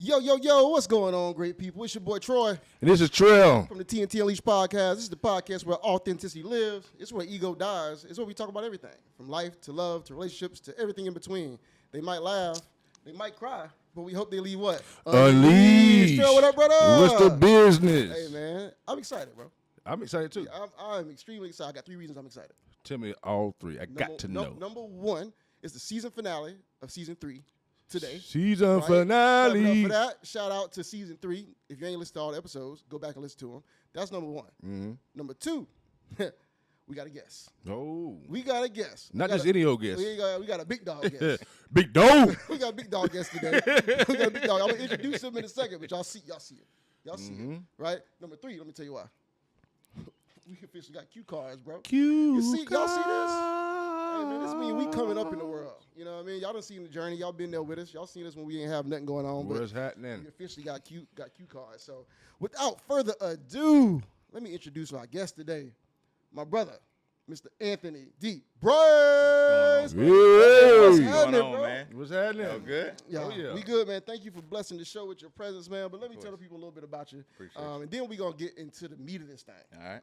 Yo, what's going on, great people? It's your boy Troy. And this is Trell. From the TNT Unleashed podcast. This is the podcast where authenticity lives. It's where ego dies. It's where we talk about everything, from life to love to relationships to everything in between. They might laugh, they might cry, but we hope they leave what? Unleashed. Trell, what up, brother? What's the business? Hey, man. I'm excited, bro. I'm excited, too. I'm extremely excited. I got 3 reasons I'm excited. Tell me all three. I got to know. Number one is the season finale of season 3. Today. Season finale. For that, shout out to season 3. If you ain't listened to all the episodes, go back and listen to them. That's number one. Mm-hmm. Number two, we got a guest. Oh. We got a guest. Not just any old guest. We got a big dog guest. Big dog. We got a big dog guest today. We got a big dog. I'm going to introduce him in a second, but y'all see it. Y'all see it, right? Number 3, let me tell you why. We officially got cue cards, bro. Y'all see this? Hey, man, this means we coming up in the world. You know what I mean? Y'all done seen the journey. Y'all been there with us. Y'all seen us when we ain't have nothing going on. What's happening? We officially got cue cards. So without further ado, let me introduce our guest today, my brother, Mr. Anthony D. Brice. What's happening, bro? Man? What's happening? Oh, good? Yeah, we good, man. Thank you for blessing the show with your presence, man. But let me tell the people a little bit about you. Appreciate you. And then we're going to get into the meat of this thing.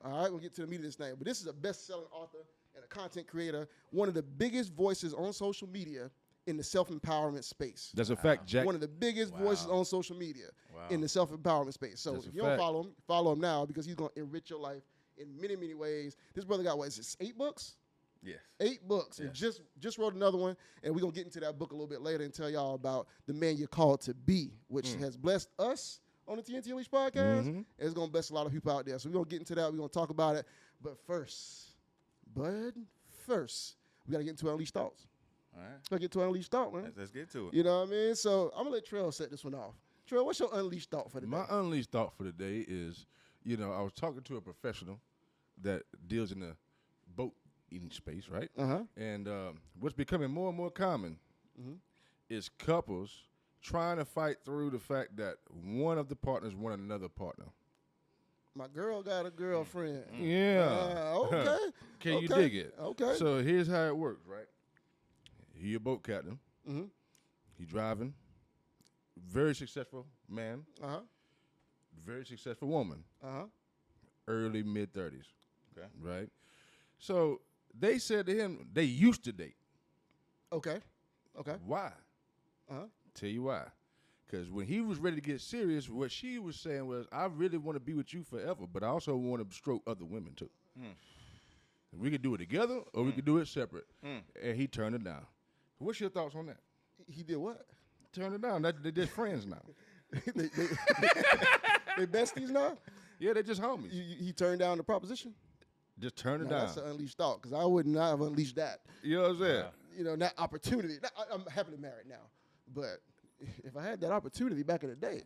All right, we'll get to the meat of this thing. But this is a best-selling author and a content creator, one of the biggest voices on social media in the self-empowerment space. That's a fact, Jack. One of the biggest voices on social media in the self-empowerment space. So if you don't follow him now because he's going to enrich your life in many, many ways. This brother got, what is this, 8 books? Yes. 8 books. Yeah. And just wrote another one. And we're going to get into that book a little bit later and tell y'all about The Man You're Called to Be, which has blessed us on the TNT Unleashed podcast. And it's going to bless a lot of people out there. So we're going to get into that. We're going to talk about it. But first, we got to get into our Unleashed Thoughts. All right. Let's get to our Unleashed Thought, man. Let's get to it. You know what I mean? So I'm going to let Trell set this one off. Trell, what's your Unleashed Thought for the day? My unleashed thought for the day is, I was talking to a professional that deals in the boat eating space, right? Uh-huh. And what's becoming more and more common is couples trying to fight through the fact that one of the partners want another partner. My girl got a girlfriend. Yeah. Okay. Can you dig it? Okay. So here's how it works, right? He a boat captain. Mm-hmm. He driving. Very successful man. Uh-huh. Very successful woman. Uh-huh. Early, mid-30s. Okay. Right? So they said to him, they used to date. Okay. Why? Uh-huh. Tell you why. Because when he was ready to get serious, what she was saying was, I really want to be with you forever, but I also want to stroke other women too. We could do it together or we could do it separate. And he turned it down. What's your thoughts on that? He did what? Turn it down. They're just friends now. they besties now? Yeah, they're just homies. He turned down the proposition? Just turn it down. That's an unleashed thought, because I would not have unleashed that. You know what I'm saying? That opportunity. I'm happily married now. But if I had that opportunity back in the day,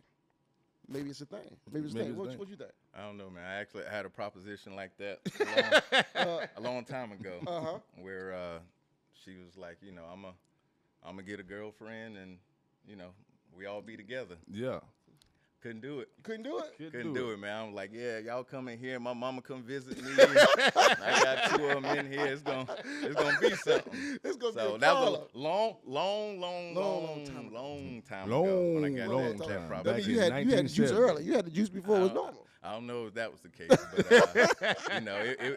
maybe it's a thing. Maybe it's a thing. What you think? I don't know, man. I actually had a proposition like that a long time ago where she was like, I'm going to get a girlfriend and, we all be together. Yeah. Couldn't do it. Couldn't do it? Couldn't do it, man. I'm like, yeah, y'all come in here. My mama come visit me. I got 2 of them in here. It's gonna be something. It's gonna be so a that was problem. a long time ago when I got that I problem. mean, you had the juice early. You had the juice before it was normal. I don't know if that was the case, but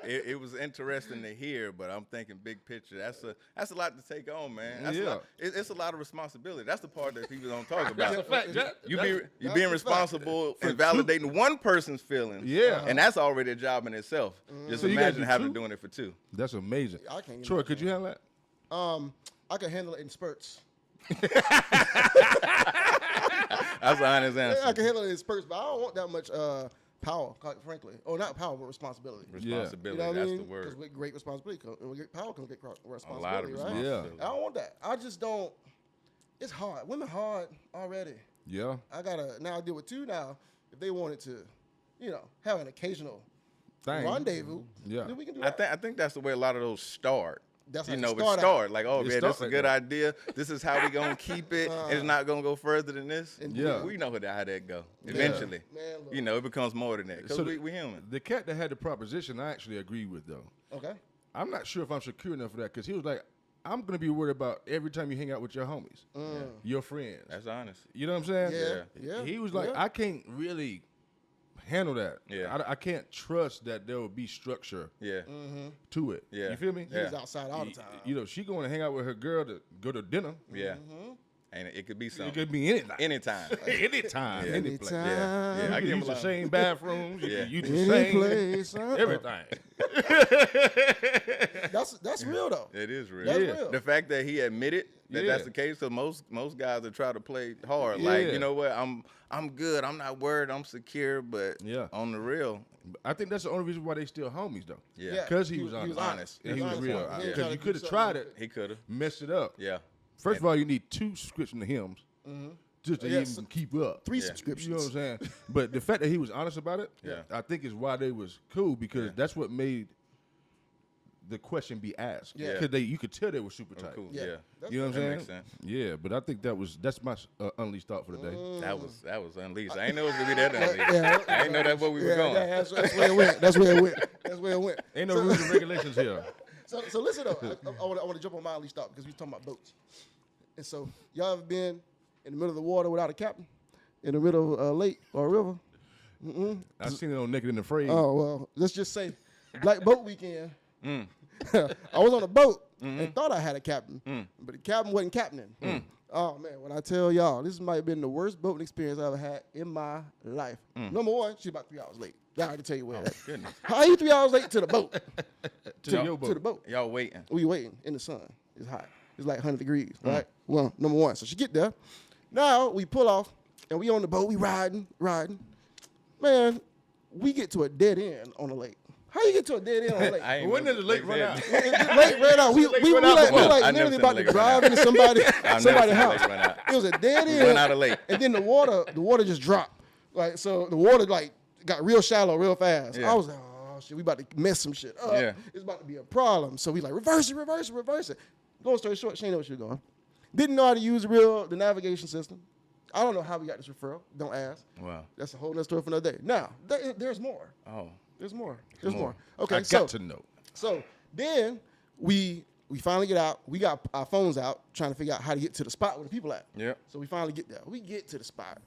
it was interesting to hear. But I'm thinking big picture. That's a lot to take on, man. It's a lot of responsibility. That's the part that people don't talk about. That's a fact, Jack. You being responsible for validating one person's feelings. Yeah, and that's already a job in itself. Just so imagine having doing it for 2. That's amazing. I can't Troy, could you handle that? I can handle it in spurts. That's an honest answer. I can handle it in spurts, but I don't want that much power, quite frankly. Or not power, but responsibility. Responsibility, You know what that's I mean? the word. Because with great responsibility, with great power comes great responsibility, A lot of right? responsibility. I don't want that. I just don't. It's hard. Women hard already. Yeah. I gotta now deal with 2 now. If they wanted to, have an occasional rendezvous, then we can do that. I think that's the way a lot of those start. That's how it they start start like, oh, It man, this is a start good like idea. This is how we gonna keep it. It's not gonna go further than this. Yeah. We know how that go. Eventually, Man, look. it becomes more than that because we human. The cat that had the proposition, I actually agree with though. Okay. I'm not sure if I'm secure enough for that because he was like, I'm gonna be worried about every time you hang out with your homies, your friends. That's honest. You know what I'm saying? Yeah. He was like, I can't really handle that. Yeah. I can't trust that there will be structure. Yeah. To it. Yeah. You feel me? He was outside all the time. You know, she going to hang out with her girl to go to dinner. Yeah. And it could be something. It could be anything. Anytime. Anytime. Yeah. Any place. Yeah. You I can give use him the same bathrooms. You can use the Any same place. everything. That's real though. It is real. That's real. The fact that he admitted that that's the case, so most guys that try to play hard, like, you know what, I'm good, I'm not worried, I'm secure, but on the real, I think that's the only reason why they still homies though. Yeah. Because he was honest. And he was real. Because you could have tried it. He could have messed it up. Yeah. First of all, you need 2 subscriptions to hymns just to even keep up. 3 subscriptions. You know what I'm saying? But the fact that he was honest about it, I think is why they was cool, because that's what made the question be asked. Yeah. Because you could tell they were super tight. cool. Yeah. Yeah. You know what I'm That saying? makes sense. Yeah, but I think that's my unleashed thought for the day. That was unleashed. I ain't know it was gonna be that unleashed. I ain't know that's where we were going. That's where it went. That's where it went. Ain't no rules and regulations here. So listen though, I want to jump on my unleashed thought because we talking about boats. And so y'all ever been in the middle of the water without a captain? In the middle of a lake or a river? I seen it on Naked and Afraid. Oh, well, let's just say Black Boat Weekend. I was on a boat and thought I had a captain, but the captain wasn't captaining. Oh, man, when I tell y'all, this might have been the worst boating experience I ever had in my life. Number one, she's about 3 hours late. I already tell you where that. Goodness. How are you 3 hours late to the boat? to your boat. To the boat. Y'all waiting. We waiting in the sun. It's hot. It's like 100 degrees, right? Well, number one. So she get there. Now we pull off, and we on the boat. We riding. Man, we get to a dead end on the lake. How you get to a dead end on the lake? When did the lake run out? Lake ran out. We like literally about to drive into somebody's house. It was a dead end. Run out of lake. And then the water just dropped. Like, so the water like got real shallow real fast. Yeah. I was like, oh shit, we about to mess some shit up. Yeah. It's about to be a problem. So we like reverse it. Long story short, she didn't know where she was going. Didn't know how to use the navigation system. I don't know how we got this referral. Don't ask. Wow. That's a whole nother story for another day. Now, there's more. Oh. There's more. There's more. more. Okay, I got to know. So then we finally get out. We got our phones out trying to figure out how to get to the spot where the people at. Yep. So we finally get there. We get to the spot.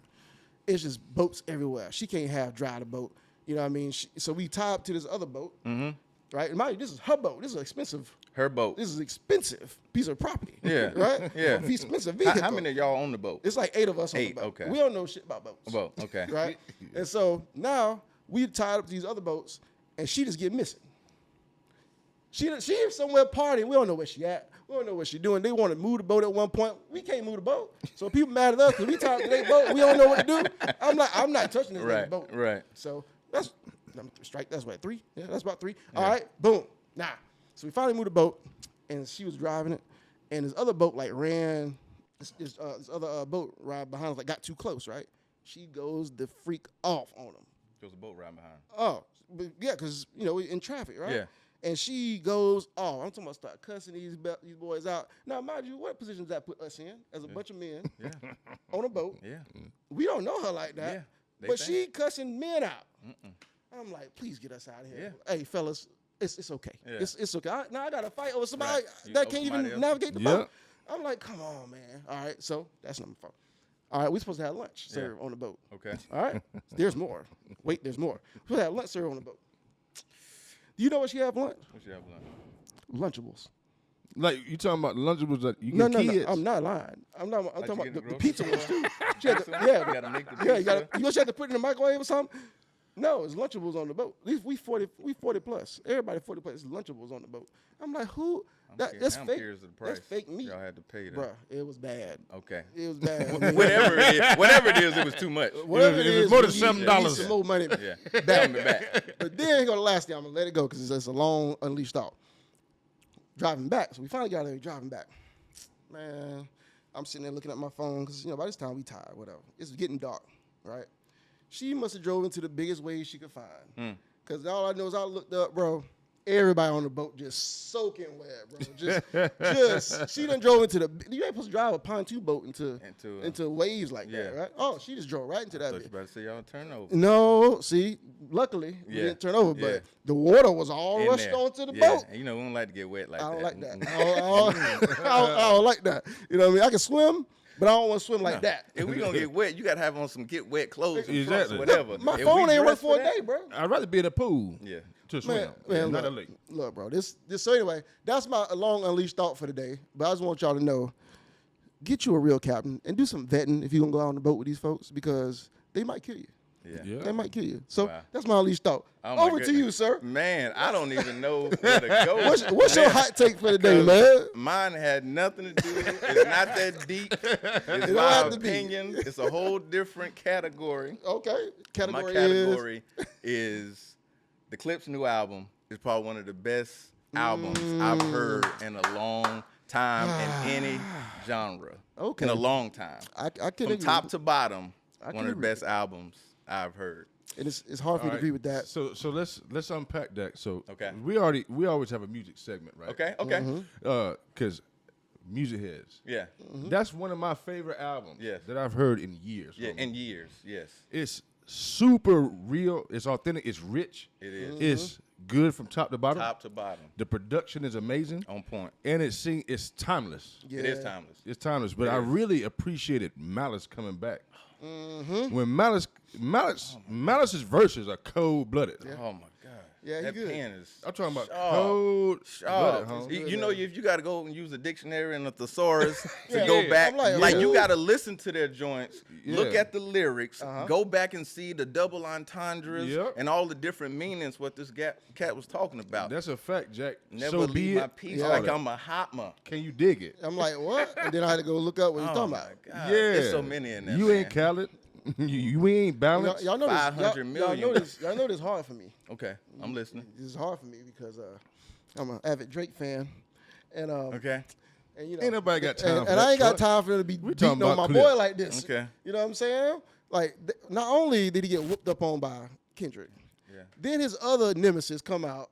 It's just boats everywhere. She can't have dry the boat. You know what I mean? So we tie up to this other boat. Right? And mind you, this is her boat. This is expensive. Her boat. This is expensive piece of property. Yeah. Right? Yeah. Expensive vehicle. How many of y'all on the boat? It's like 8 of us on the 8, boat. okay. We don't know shit about boats. Boat, okay. Right? And so now we tied up to these other boats, and she just get missing. She is somewhere partying. We don't know where she at. We don't know what she doing. They want to move the boat at one point. We can't move the boat. So people mad at us because we tied up to their boat. We don't know what to do. I'm not touching this Right, boat. right. So that's strike. That's what, 3? Yeah, that's about 3. Yeah. All right, boom. Nah. So we finally moved the boat, and she was driving it, and this other boat like ran. This other boat ride behind us, like got too close, right? She goes the freak off on them. There was a boat right behind. Oh, but yeah, because we in traffic, right? Yeah. And she goes, oh, I'm talking about start cussing these boys out. Now, mind you, what position does that put us in as a bunch of men on a boat? Yeah. We don't know her like that. Yeah. But she cussing men out. I'm like, please get us out of here. Hey, fellas, it's okay. Yeah. It's okay. Now I got to fight over somebody Right. that can't even else. navigate the boat. I'm like, come on, man. All right, so that's number 4. All right, we're supposed to have lunch served on the boat. Okay. All right, there's more. Wait, there's more. We're supposed to have lunch served on the boat. Do you know what she had for lunch? What you have lunch? Lunchables. Like, you talking about Lunchables that you No, get kids? I'm not lying. I'm talking you about get the the pizza ones too. She had to, You gotta make the pizza. you gonna have to put it in the microwave or something. No, it's Lunchables on the boat. At least we 40 plus. Everybody 40 plus. It's Lunchables on the boat. I'm like, who? That's I'm fake. curious of the price. That's fake meat. Y'all had to pay that. Bruh, it was bad. Okay. It was bad. I mean, Whatever it is, it was too much. whatever It it was is, more than we need $7. some more money. Yeah. Back. back. But then here go the last thing. I'm gonna let it go because it's a long unleashed thought. Driving back, so we finally got there. Driving back, man. I'm sitting there looking at my phone because by this time we tired. Whatever. It's getting dark, right? She must have drove into the biggest wave she could find. Because all I know is I looked up, bro, everybody on the boat just soaking wet, bro. Just she done drove into you ain't supposed to drive a pontoon boat into waves like that, right? Oh, she just drove right into that. I thought you about to say y'all turn over. No, see, luckily we didn't turn over, but the water was all rushed onto the boat. You know, we don't like to get wet like that. I don't like that. I don't like that. You know what I mean? I can swim, but I don't want to swim like that. If we gonna get wet, you gotta have on some get wet clothes, Exactly. whatever. My phone ain't work for a day, bro. I'd rather be in a pool. Yeah. To swim. Man, not a lake. Look, bro. This. So anyway, that's my long unleashed thought for the day. But I just want y'all to know, get you a real captain and do some vetting if you're gonna go out on the boat with these folks because they might kill you. Yeah. They might kill you. So that's my unleashed thought. Oh Over to you, sir. Man, I don't even know where to go. What's your hot take for the day, man? Mine had nothing to do. It's not that deep. It's my opinion. It's a whole different category. Okay. My category is the Clip's new album is probably one of the best albums I've heard in a long time in any genre. Okay. In a long time. I can From top to bottom, one of the best albums I've heard. And it's hard for me to agree with that. So let's unpack that. So Okay. we always have a music segment, right? Okay. Because music heads. Yeah. That's one of my favorite albums that I've heard in years. Yeah, in years, yes. It's super real. It's authentic. It's rich. It is. It's good from top to bottom. Top to bottom. The production is amazing. On point. And it's timeless. Yeah. It is timeless. It's timeless. But I really appreciated Malice coming back. When Malice's verses are cold-blooded. Yeah. Oh, my God. Yeah, that good. pen is I'm talking about sharp. cold-blooded, huh? You know, if you got to go and use a dictionary and a thesaurus to go back, I'm like, you got to listen to their joints, look Yeah. at the lyrics, go back and see the double entendres and all the different meanings what this cat was talking about. That's a fact, Jack. Never So leave be my it. peace All like that. I'm a hotma. Can you dig it? I'm like, what? And then I had to go look up what he's talking about. God, Yeah. there's so many in there. You ain't Khaled. you ain't balanced. Y'all know 500 this. million. Y'all know this hard for me. Okay, I'm listening. This is hard for me because I'm an avid Drake fan, and Okay. and you know, Ain't nobody got time for and that I ain't got truck. time for them to be We beating talking on about my Clip. boy like this. Okay. You know what I'm saying? Like, not only did he get whooped up on by Kendrick, then his other nemesis come out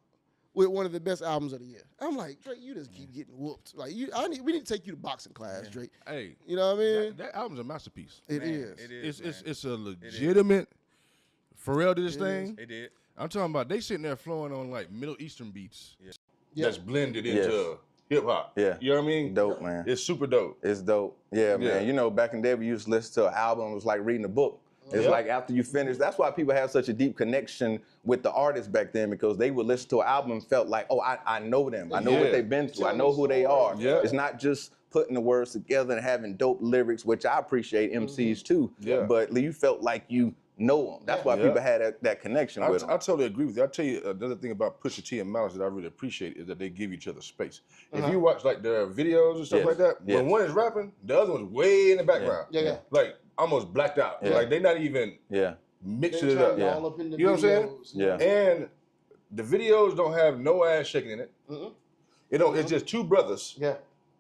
with one of the best albums of the year. I'm like, Drake, you just keep getting whooped. Like, we need to take you to boxing class, Drake. Hey, You know what I mean? that album's a masterpiece. It is. It is. It's a legitimate. Pharrell did this thing. It did. I'm talking about they sitting there flowing on like Middle Eastern beats. Yeah. That's blended into hip hop. Yeah. You know what I mean? Dope, man. It's super dope. It's dope. Yeah, man. You know, back in the day, we used to listen to an album. It was like reading a book. It's like after you finish. That's why people have such a deep connection with the artists back then, because they would listen to an album and felt like, oh, I know them. I know what they've been through. I know who they are. Yeah. It's not just putting the words together and having dope lyrics, which I appreciate MCs too. Yeah. But you felt like you know them. That's why people had that connection with them. I totally agree with you. I'll tell you another thing about Pusha T and Malice that I really appreciate is that they give each other space. If you watch like their videos and stuff like that, when one is rapping, the other one's way in the background. Yeah. Like almost blacked out. Like they not even mixing it up. All up in the You know what I'm saying? videos. Yeah. And the videos don't have no ass shaking in it. It don't. It's just two brothers Yeah.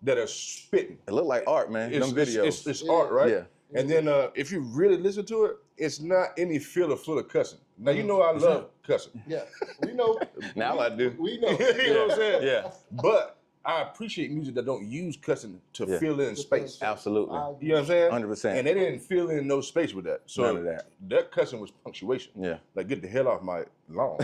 that are spitting. It looked like art, man. It's, them videos. it's art, right? Yeah. And then if you really listen to it, it's not any filler full of cussing. Now you know I love cussing. Yeah. We know. Now I do. We know. You know what I'm saying? Yeah. But I appreciate music that don't use cussing to fill in space. Absolutely. You know what I'm saying? 100%. And they didn't fill in no space with that. So None of that. that cussing was punctuation. Yeah. Like, get the hell off my lawn.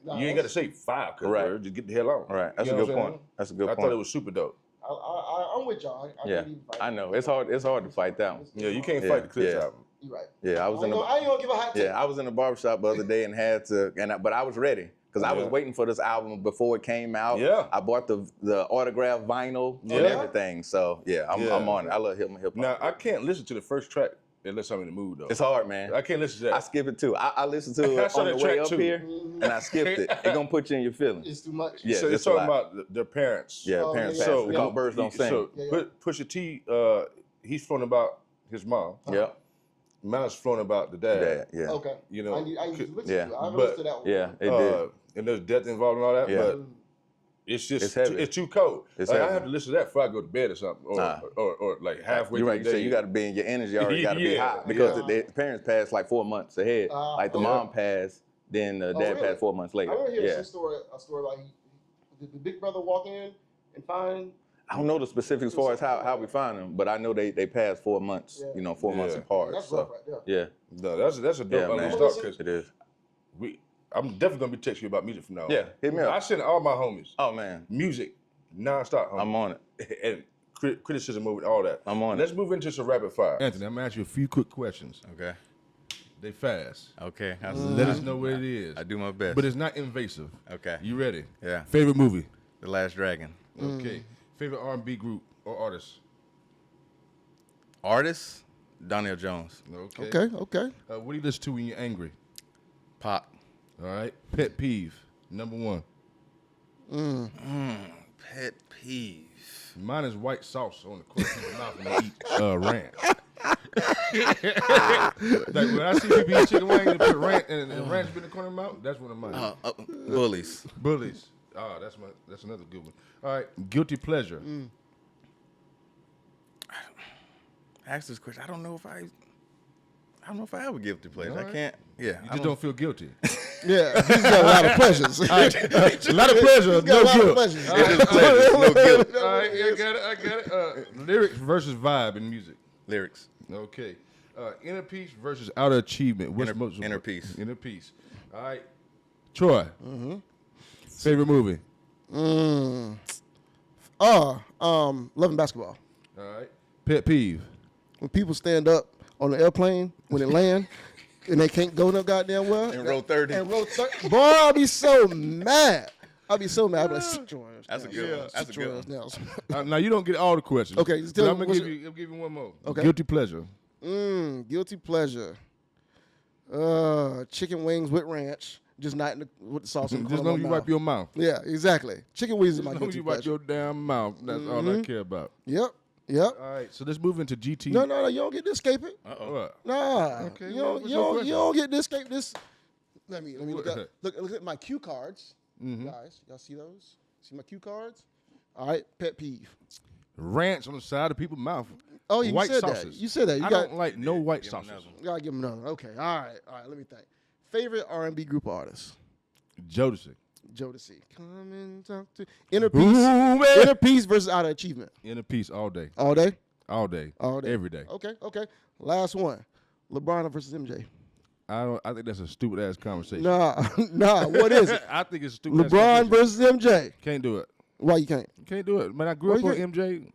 You ain't got to say 5 cuss Right. words. Just get the hell on. Right. That's You a know good what I'm point. saying? That's a good I point. thought it was super dope. I'm with y'all. I Yeah, can't even fight. I know. It's hard to fight that one. Yeah, you can't fight the Clips yeah. album. You're right. Yeah, I was in the I ain't gonna give a hot take. I was in the barbershop the other day and had to, but I was ready because I was waiting for this album before it came out. Yeah. I bought the autograph vinyl and everything. So I'm on it. I love hip hop. Now, I can't listen to the first track unless I'm in the mood, though. It's hard, man. I can't listen to that. I skip it too. I listened to I it saw on that the way track up too. here, and I skipped it. It's gonna put you in your feelings. It's too much. Yeah, so it's just a talking lot. about their parents. Yeah, Oh, parents yeah, passed. yeah. It's called Birds Don't Sing. So Yeah. Pusha T, he's flowing about his mom. Yeah, Malice flowing about the dad. yeah, Okay. You know, I need to listen yeah, to it. I haven't but- listened to that one. yeah. It did. and there's death involved and all that, Yeah. but it's just It's heavy. it's too cold. It's Like, I heavy. have to listen to that before I go to bed or something, or like halfway You're through right. You the day. say you got to be in your energy already. Got to be Yeah, high because yeah. the parents passed like 4 months ahead. Like the mom passed Then dad really? passed 4 months later. I remember hearing Yeah. a story like did the big brother walk in and find. I don't know the specifics as far as how we find them, but I know they passed 4 months, 4 months apart. That's so, rough right there. Yeah. No, that's a dope man. start because It is. I'm definitely gonna be texting you about music from now on. Yeah, hit me up. I send all my homies Oh man, music nonstop. Homie. I'm on it. And criticism over all that. I'm on Let's it. move into some rapid fire. Anthony, I'm gonna ask you a few quick questions. Okay. They fast. Okay. Let us know what it is. I do my best. But it's not invasive. Okay. You ready? Yeah. Favorite movie? The Last Dragon. Okay. Favorite R&B group or artist? Artist? Donnell Jones. Okay. What do you listen to when you're angry? Pop. All right. Pet peeve, number 1. Pet peeve. Mine is white sauce on the corner of your mouth when they eat ranch. Like when I see people eat chicken wings and put ranch and ranch in the corner of their mouth, that's one of mine. Bullies. Bullies. Oh, that's another good one. All right, guilty pleasure. Ask this question. I don't know if I have a guilty pleasure. All right. I can't. Yeah. You just don't feel guilty. Yeah, he's got a lot of pleasures. A lot of pleasure, He's got no a lot of guilt. pleasures. It is pleasure, no guilt. All right, I got it. Lyrics versus vibe in music. Lyrics. Okay. Inner peace versus outer achievement. What's Inner- most inner peace. Inner peace. All right. Troy. Favorite movie? Loving basketball. All right. Pet peeve. When people stand up on the airplane when it land and they can't go no goddamn well. In row 30. Boy, I'll be so mad. I'll be like, sit your ass That's a down. good one. That's a Sit your good ass one. down. Now you don't get all the questions. Okay, just tell But me I'm what's gonna give you one more. Okay. Guilty pleasure. Guilty pleasure. Chicken wings with ranch, just not with the sauce. Just long as you wipe your mouth. Yeah, exactly. Chicken wings is As my long as guilty you wipe pleasure. your damn mouth. That's all I care about. Yep. All right. So let's move into GT. No, you don't get to escape it. What? Nah. Okay, You well, don't, what's you your don't, question? you don't get to escape this. Let me look What? at look at my cue cards. Guys, y'all see those? See my cue cards? All right, pet peeve. Ranch on the side of people's mouth. Oh, you white said sauces. that. You said that. You I got, don't like no white Give him sauces. another one. you gotta give them another. Okay. All right. Let me think. Favorite R&B group artist? Jodeci. Jodeci. Come and talk to Inner Peace. Ooh, man. Inner Peace versus Outer Achievement. Inner peace all day. All day. All day. All day. Every day. Okay. Last one. LeBron versus MJ. I think that's a stupid ass conversation. Nah. What is it? I think it's a stupid. LeBron versus MJ. Can't do it. Why you can't? Can't do it. Man, I grew Why up you on MJ.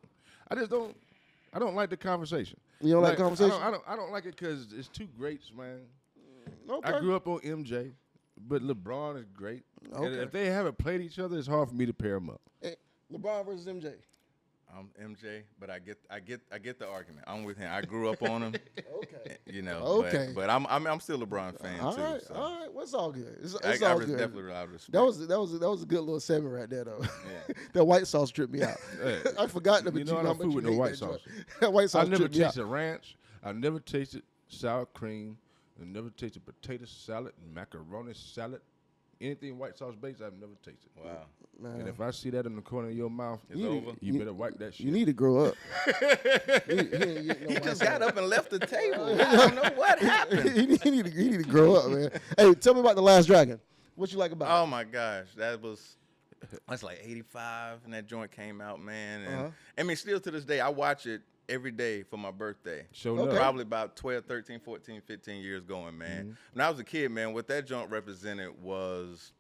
I don't like the conversation. You don't like conversation? I don't like it because it's two greats, man. Okay. I grew up on MJ, but LeBron is great. And Okay. if they haven't played each other, it's hard for me to pair them up. Hey, LeBron versus MJ. I'm MJ, but I get the argument. I'm with him. I grew up on him. Okay. You know. Okay. But I'm still a LeBron fan All too. right. So. All right. Well, it's all good. It's I all good. definitely I respect. That was a good little segment right there though. Yeah. That white sauce tripped me out. Hey, I forgot to you know I don't fool with no white sauce. That white sauce I never tripped me out. tasted ranch. I never tasted sour cream. I never tasted potato salad, macaroni salad. Anything white sauce based, I've never tasted. Wow. And if I see that in the corner of your mouth, It's over. you better wipe that shit. You need to grow up. He just got up and left the table. I don't know what happened. he need to grow up, man. Hey, tell me about The Last Dragon. What you like about Oh my gosh, that's like 85, and that joint came out, man. And I mean, still to this day, I watch it every day for my birthday. Show enough. Probably about 12, 13, 14, 15 years going, man. When I was a kid, man, what that joint represented was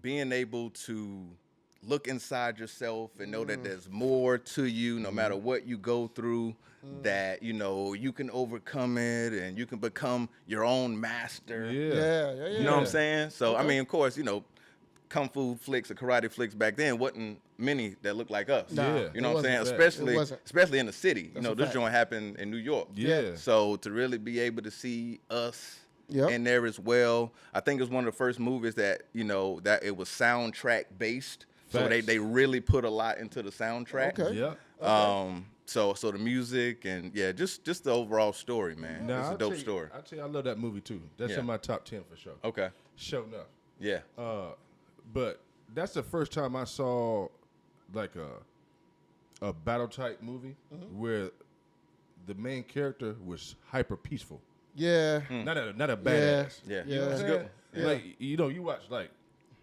being able to look inside yourself and know that there's more to you no matter what you go through, that, you know, you can overcome it and you can become your own master. Yeah. You know what I'm saying? So, I mean, of course, you know, kung fu flicks or karate flicks back then wasn't many that looked like us. Nah, Yeah. You know what I'm saying? It wasn't. Especially in the city. You know, a this fact. joint happened in New York. Yeah. So to really be able to see us Yep. in there as well, I think it was one of the first movies that, you know, that it was soundtrack based. So Facts. they really put a lot into the soundtrack. Okay. Yeah. So the music and just the overall story, man. Now, It's a dope story. I tell you, I love that movie too. That's Yeah. in my top 10 for sure. Okay. Show enough. Yeah. But that's the first time I saw like a battle type movie where the main character was hyper peaceful. Yeah. Not a badass. Yeah. You know what I'm That's saying? good. Yeah. Like, you watch like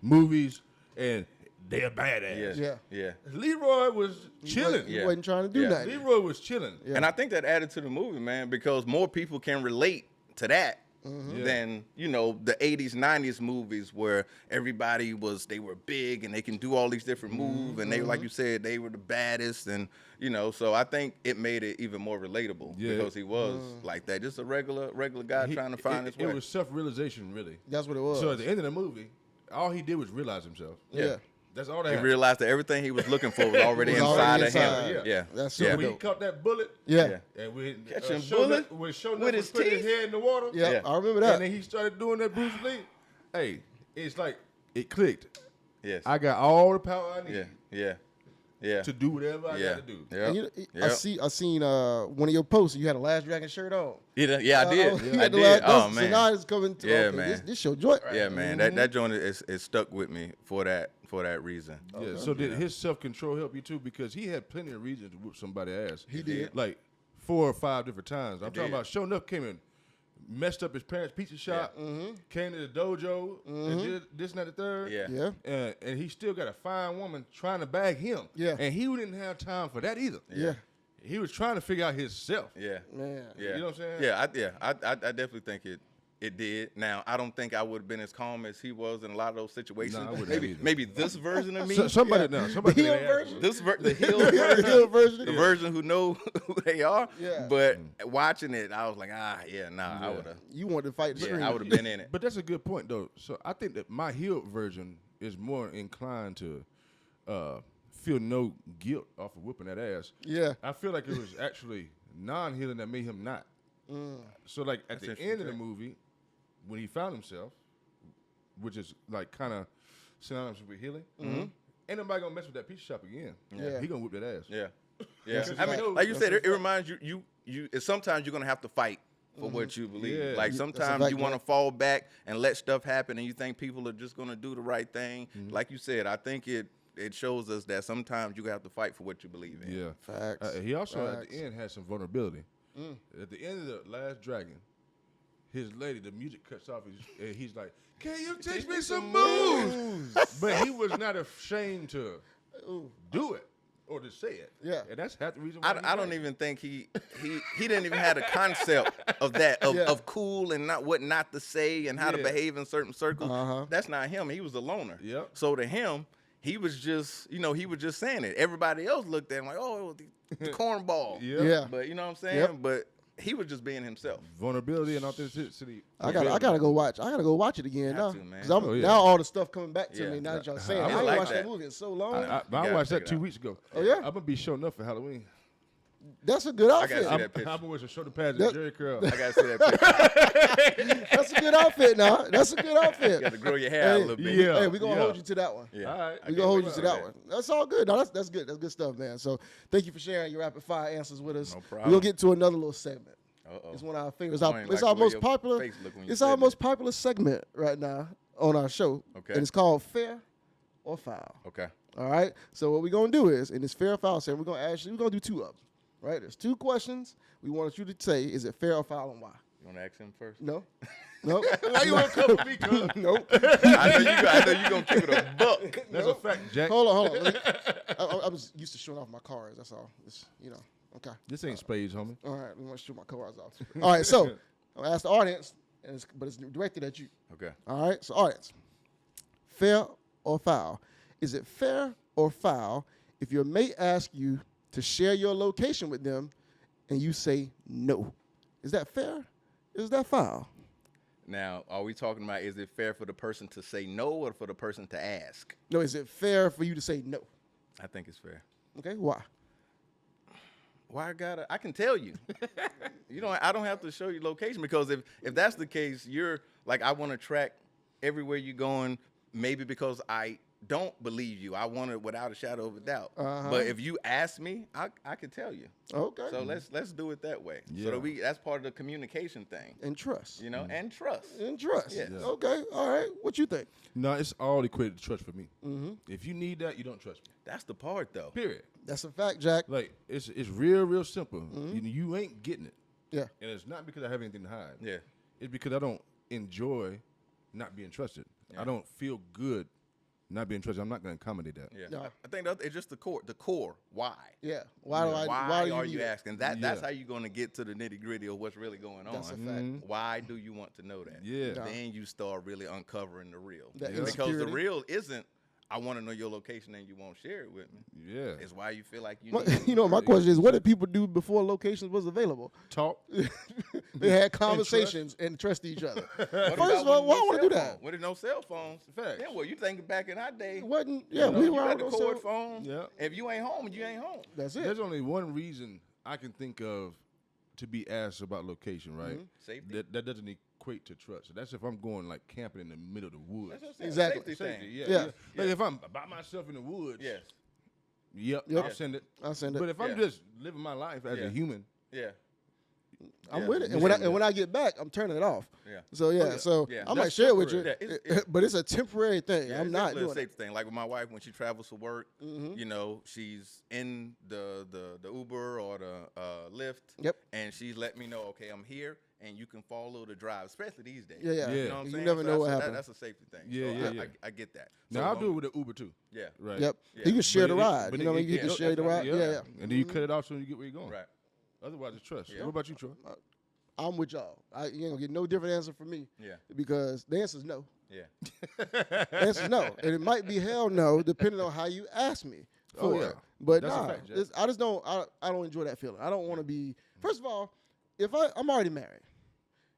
movies and they're badass. Yeah. Leroy was chilling. He wasn't trying to do Yeah. nothing. Leroy was chilling. Yeah. And I think that added to the movie, man, because more people can relate to that Yeah. than, the 80s, 90s movies where everybody they were big and they can do all these different moves. And they, like you said, they were the baddest. And, so I think it made it even more relatable because he was like that. Just a regular guy trying to find his way. It was self-realization, really. That's what it was. So at the end of the movie, all he did was realize himself. Yeah. That's all that He happened. realized that everything he was looking for was already Was inside already of him. inside. Yeah. That's So super when he dope. caught that bullet, Yeah. and we Catching Shonuff bullet was with his putting teeth? his head in the water. Yeah, Yeah. I remember that. And then he started doing that Bruce Lee. Hey, it's like it clicked. Yes. I got all the power I need Yeah. to do whatever I Yeah. got to do. Yeah. And I seen one of your posts. You had a Last Dragon shirt on. Yeah, I did. You I had the did. Last- Oh, So man. now it's coming to Yeah, man. This your joint right Yeah, here. man. That joint is stuck with me for that reason. Yeah. So did his self-control help you too? Because he had plenty of reasons to whoop somebody's ass. He did. Like 4 or 5 different times. I'm talking did. about Shonuff came in, messed up his parents' pizza shop, came to the dojo, and did this and that, the third. Yeah. Yeah. And he still got a fine woman trying to bag him. Yeah. And he didn't have time for that either. Yeah. He was trying to figure out himself. Yeah. Man. Yeah. You know what I'm saying? Yeah, I definitely think it did. Now, I don't think I would have been as calm as he was in a lot of those situations. Nah, I wouldn't have either. maybe this version of me. Somebody The can heel ask version? me. The heel The version. heel version. The version who know who they are. Yeah. But watching it, I was like, I would have. You wanted to fight the screen. Yeah, I would have been in it. But that's a good point, though. So I think that my heel version is more inclined to feel no guilt off of whooping that ass. Yeah. I feel like it was actually non-healing that made him not. So like at the end of the movie, when he found himself, which is like kind of synonymous with healing, ain't nobody gonna mess with that pizza shop again. Yeah. He gonna whoop that ass. Yeah. Yeah. That's I a mean, fact. like you said, it reminds you sometimes you're gonna have to fight for what you believe. Yeah. Like That's a sometimes fact, you want to man. fall back and let stuff happen and you think people are just gonna do the right thing. Like you said, I think it shows us that sometimes you have to fight for what you believe in. Yeah. Facts. He also at Facts. the end had some vulnerability. At the end of the Last Dragon, his lady, the music cuts off. And he's like, "Can you teach me some moves?" But he was not ashamed to do it or to say it. Yeah. And that's half the reason why. I don't even think he didn't even have a concept of that of cool and what not to say and how to Yeah. behave in certain circles. Uh-huh. That's not him. He was a loner. Yep. So to him, he was just saying it. Everybody else looked at him like, oh, it was the cornball. Yeah. But you know what I'm saying? Yep. But he was just being himself. Vulnerability and authenticity. I gotta go watch. I gotta go watch it again now. Have to, man. Because Oh, yeah. now all the stuff coming back to Yeah. me. Now that y'all saying, I I would ain't like watched that that. movie in so long. I gotta watched check that it 2 out. weeks ago. Oh, yeah? I'm gonna be showing up for Halloween. That's a good gotta outfit. see that picture. I'm gonna wear some shoulder pads That- and Jerry curl. I gotta see that picture. That's a good outfit now. That's a good outfit. You got to grow your hair out a little bit. Yeah. Hey, we're gonna hold you to that one. Yeah. All right. We're gonna hold you wait to for that that. one. That's all good. No, that's good. That's good stuff, man. So thank you for sharing your rapid fire answers with us. No We're problem. gonna get to another little segment. Uh-oh. It's one of our favorites. I ain't It's like our the way most your popular. face look when you It's said our that. most popular segment right now on our show. Okay. And it's called Fair or Foul. Okay. All right. So what we're gonna do is in this fair or foul segment, we're gonna do 2 of them. Right. There's 2 questions. We want you to say, is it fair or foul and why? You want to ask him first? No. No. Why you want to come with me, cuz? Nope. I know you gonna keep it a buck. That's a fact, Jack. Hold on. Let me- I was used to showing off my cars. That's all. It's, Okay. This ain't spades, homie. All right. We want to show my cars off. All right. So I'm gonna ask the audience, but it's directed at you. Okay. All right. So audience, fair or foul? Is it fair or foul if your mate asks you to share your location with them and you say no? Is that fair? Is that foul? Now, are we talking about is it fair for the person to say no or for the person to ask? No, is it fair for you to say no? I think it's fair. Okay, why? Why I can tell you. I don't have to show you location because if that's the case, you're like, I want to track everywhere you're going, maybe because I don't believe you. I want it without a shadow of a doubt. Uh-huh. But if you ask me, I can tell you. Okay. So let's do it that way. Yeah. So that's part of the communication thing, And trust. and trust. And trust. Yes. Yeah. Okay, all right. What you think? No, it's all equated to trust for me. If you need that, you don't trust me. That's the part though. Period. That's a fact, Jack. Like it's real simple. You ain't getting it. Yeah. And it's not because I have anything to hide. Yeah. It's because I don't enjoy not being trusted. Yeah. I don't feel good not being trusted. I'm not going to accommodate that. Yeah. No. I think it's just the core. Why? Yeah. Why Why do are need you it? asking? That's how you're going to get to the nitty gritty of what's really going on. That's a fact. Why do you want to know that? Yeah. No. Then you start really uncovering the real. That Because the insecurity. real isn't, I want to know your location and you won't share it with me. Yeah. It's why you feel like you My- need you know, my question is, what did people do before locations was available? Talk. They had conversations and trust each other. What First about of all, when why no would I do cell that? phone? When there's no cell phones. Facts. Yeah, well, you think back in our day. It wasn't. Yeah, you we know, were you on had the those cord cell- phone. Yeah. If you ain't home, you ain't home. That's it. There's only one reason I can think of to be asked about location, right? Safety. That doesn't equate to trust. That's if I'm going like camping in the middle of the woods. That's what I'm saying. Exactly. Safety Safety, thing. yeah. Yeah. Like if I'm by myself in the woods, Yes. yep, Yep. I'll send it. I'll send it. But if I'm Yeah. just living my life as Yeah. a human, Yeah. I'm Yeah. with it. Yeah. And when I get back, I'm turning it off. Yeah. So yeah, yeah. so Yeah. I might That's share it with you, temporary. Yeah, it's- but it's a temporary thing. Yeah, I'm it's not definitely a doing it. safety thing. Like with my wife, when she travels for work, you know, she's in the Uber or the Lyft. Yep. And she's let me know, okay, I'm here, and you can follow the drive, especially these days. Yeah, yeah. Yeah. You know what I'm You saying? never So know what that's- happened. That's a safety thing. Yeah, So yeah. I get that. So now I'll long- do it with the Uber too. Yeah. Right. Yep. Yeah. You can share the But ride. but You know, you can yeah, share the ride. that's Yeah, right. yeah. And then you cut it off so you get where you're going. Right. Otherwise, it's trust. Yeah. What about you, Troy? I'm with y'all. You ain't gonna get no different answer from me. Yeah. Because the answer is no. Yeah. The answer is no, and it might be hell no, depending on how you ask me for Oh, yeah. it. But That's a nah, fact, Jack. I just don't. I don't enjoy that feeling. I don't want to be. First of all, if I'm already married,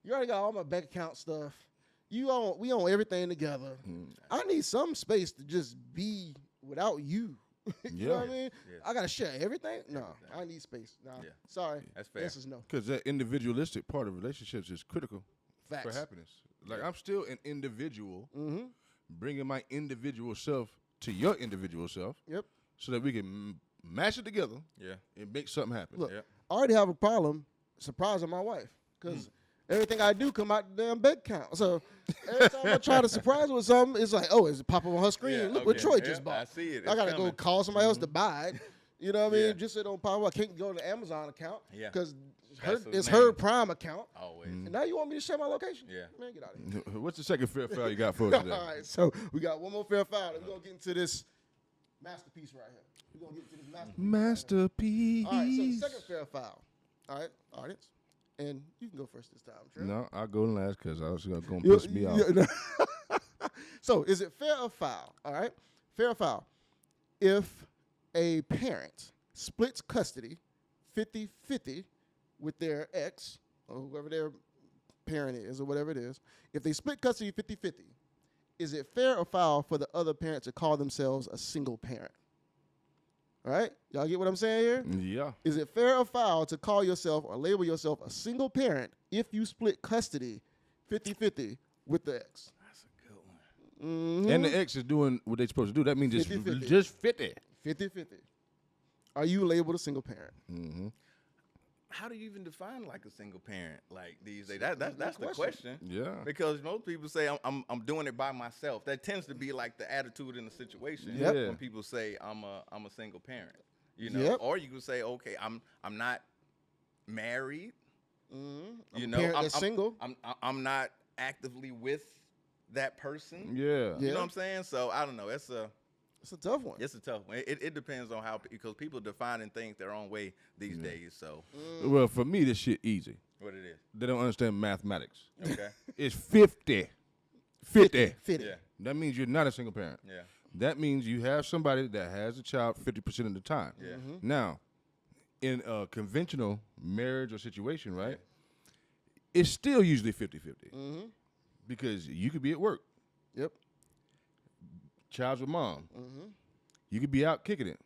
you already got all my bank account stuff. We own everything together. I need some space to just be without you. You know what I mean? Yeah. I gotta share everything. No, I need space. Nah, Yeah. sorry. That's fair. This is no. Because that individualistic part of relationships is critical Facts. for happiness. Like I'm still an individual, bringing my individual self to your individual self, Yep. so that we can mash it together Yeah. and make something happen. Look, Yeah. I already have a problem surprising my wife because everything I do come out the damn bank account. So every time I try to surprise her with something, it's like, oh, it's popping on her screen. Yeah, Look what okay. Troy Yeah, just bought. I see it. I It's gotta go coming. call somebody else to buy it. You know what I mean? Yeah. Just so it don't pop up. I can't go to the Amazon account Yeah. because That's the it's name. her Prime account. Always. And now you want me to share my location? Yeah. Man, get out of here. What's the second fair foul you got for us All today? right, so we got one more fair foul. We're gonna get into this masterpiece right here. We're gonna get into this masterpiece. Masterpiece. All right, so the second fair foul. All right, audience. And you can go first this time, Trell. No, I'll go last because I was going to You- piss me off. you- So is it fair or foul? All right, fair or foul. If a parent splits custody 50-50 with their ex or whoever their parent is or whatever it is, if they split custody 50-50, is it fair or foul for the other parent to call themselves a single parent? All right, y'all get what I'm saying here? Yeah. Is it fair or foul to call yourself or label yourself a single parent if you split custody 50-50 with the ex? That's a good one. Mm-hmm. And the ex is doing what they're supposed to do. That means it's 50-50. just 50. 50-50. Are you labeled a single parent? Mm-hmm. How do you even define like a single parent like these days? That's the question. question. Yeah. Because most people say I'm doing it by myself. That tends to be like the attitude in the situation. Yep. When people say I'm a single parent, you know, Yep. or you could say, okay, I'm not married. Mm-hmm. You know, parent that's single. I'm not actively with that person. Yeah. Yeah. You know what I'm saying? So I don't know. It's a tough one. tough one. It depends on how, because people define and think their own way these days. So Well, for me, this shit easy. what it is? They don't understand mathematics. Okay. It's 50. 50. 50. Yeah. That means you're not a single parent. Yeah. That means you have somebody that has a child 50% of the time. Yeah. Now, in a conventional marriage or situation, right, it's still usually 50-50. Because you could be at work, Yep. child's with mom. You could be out kicking it.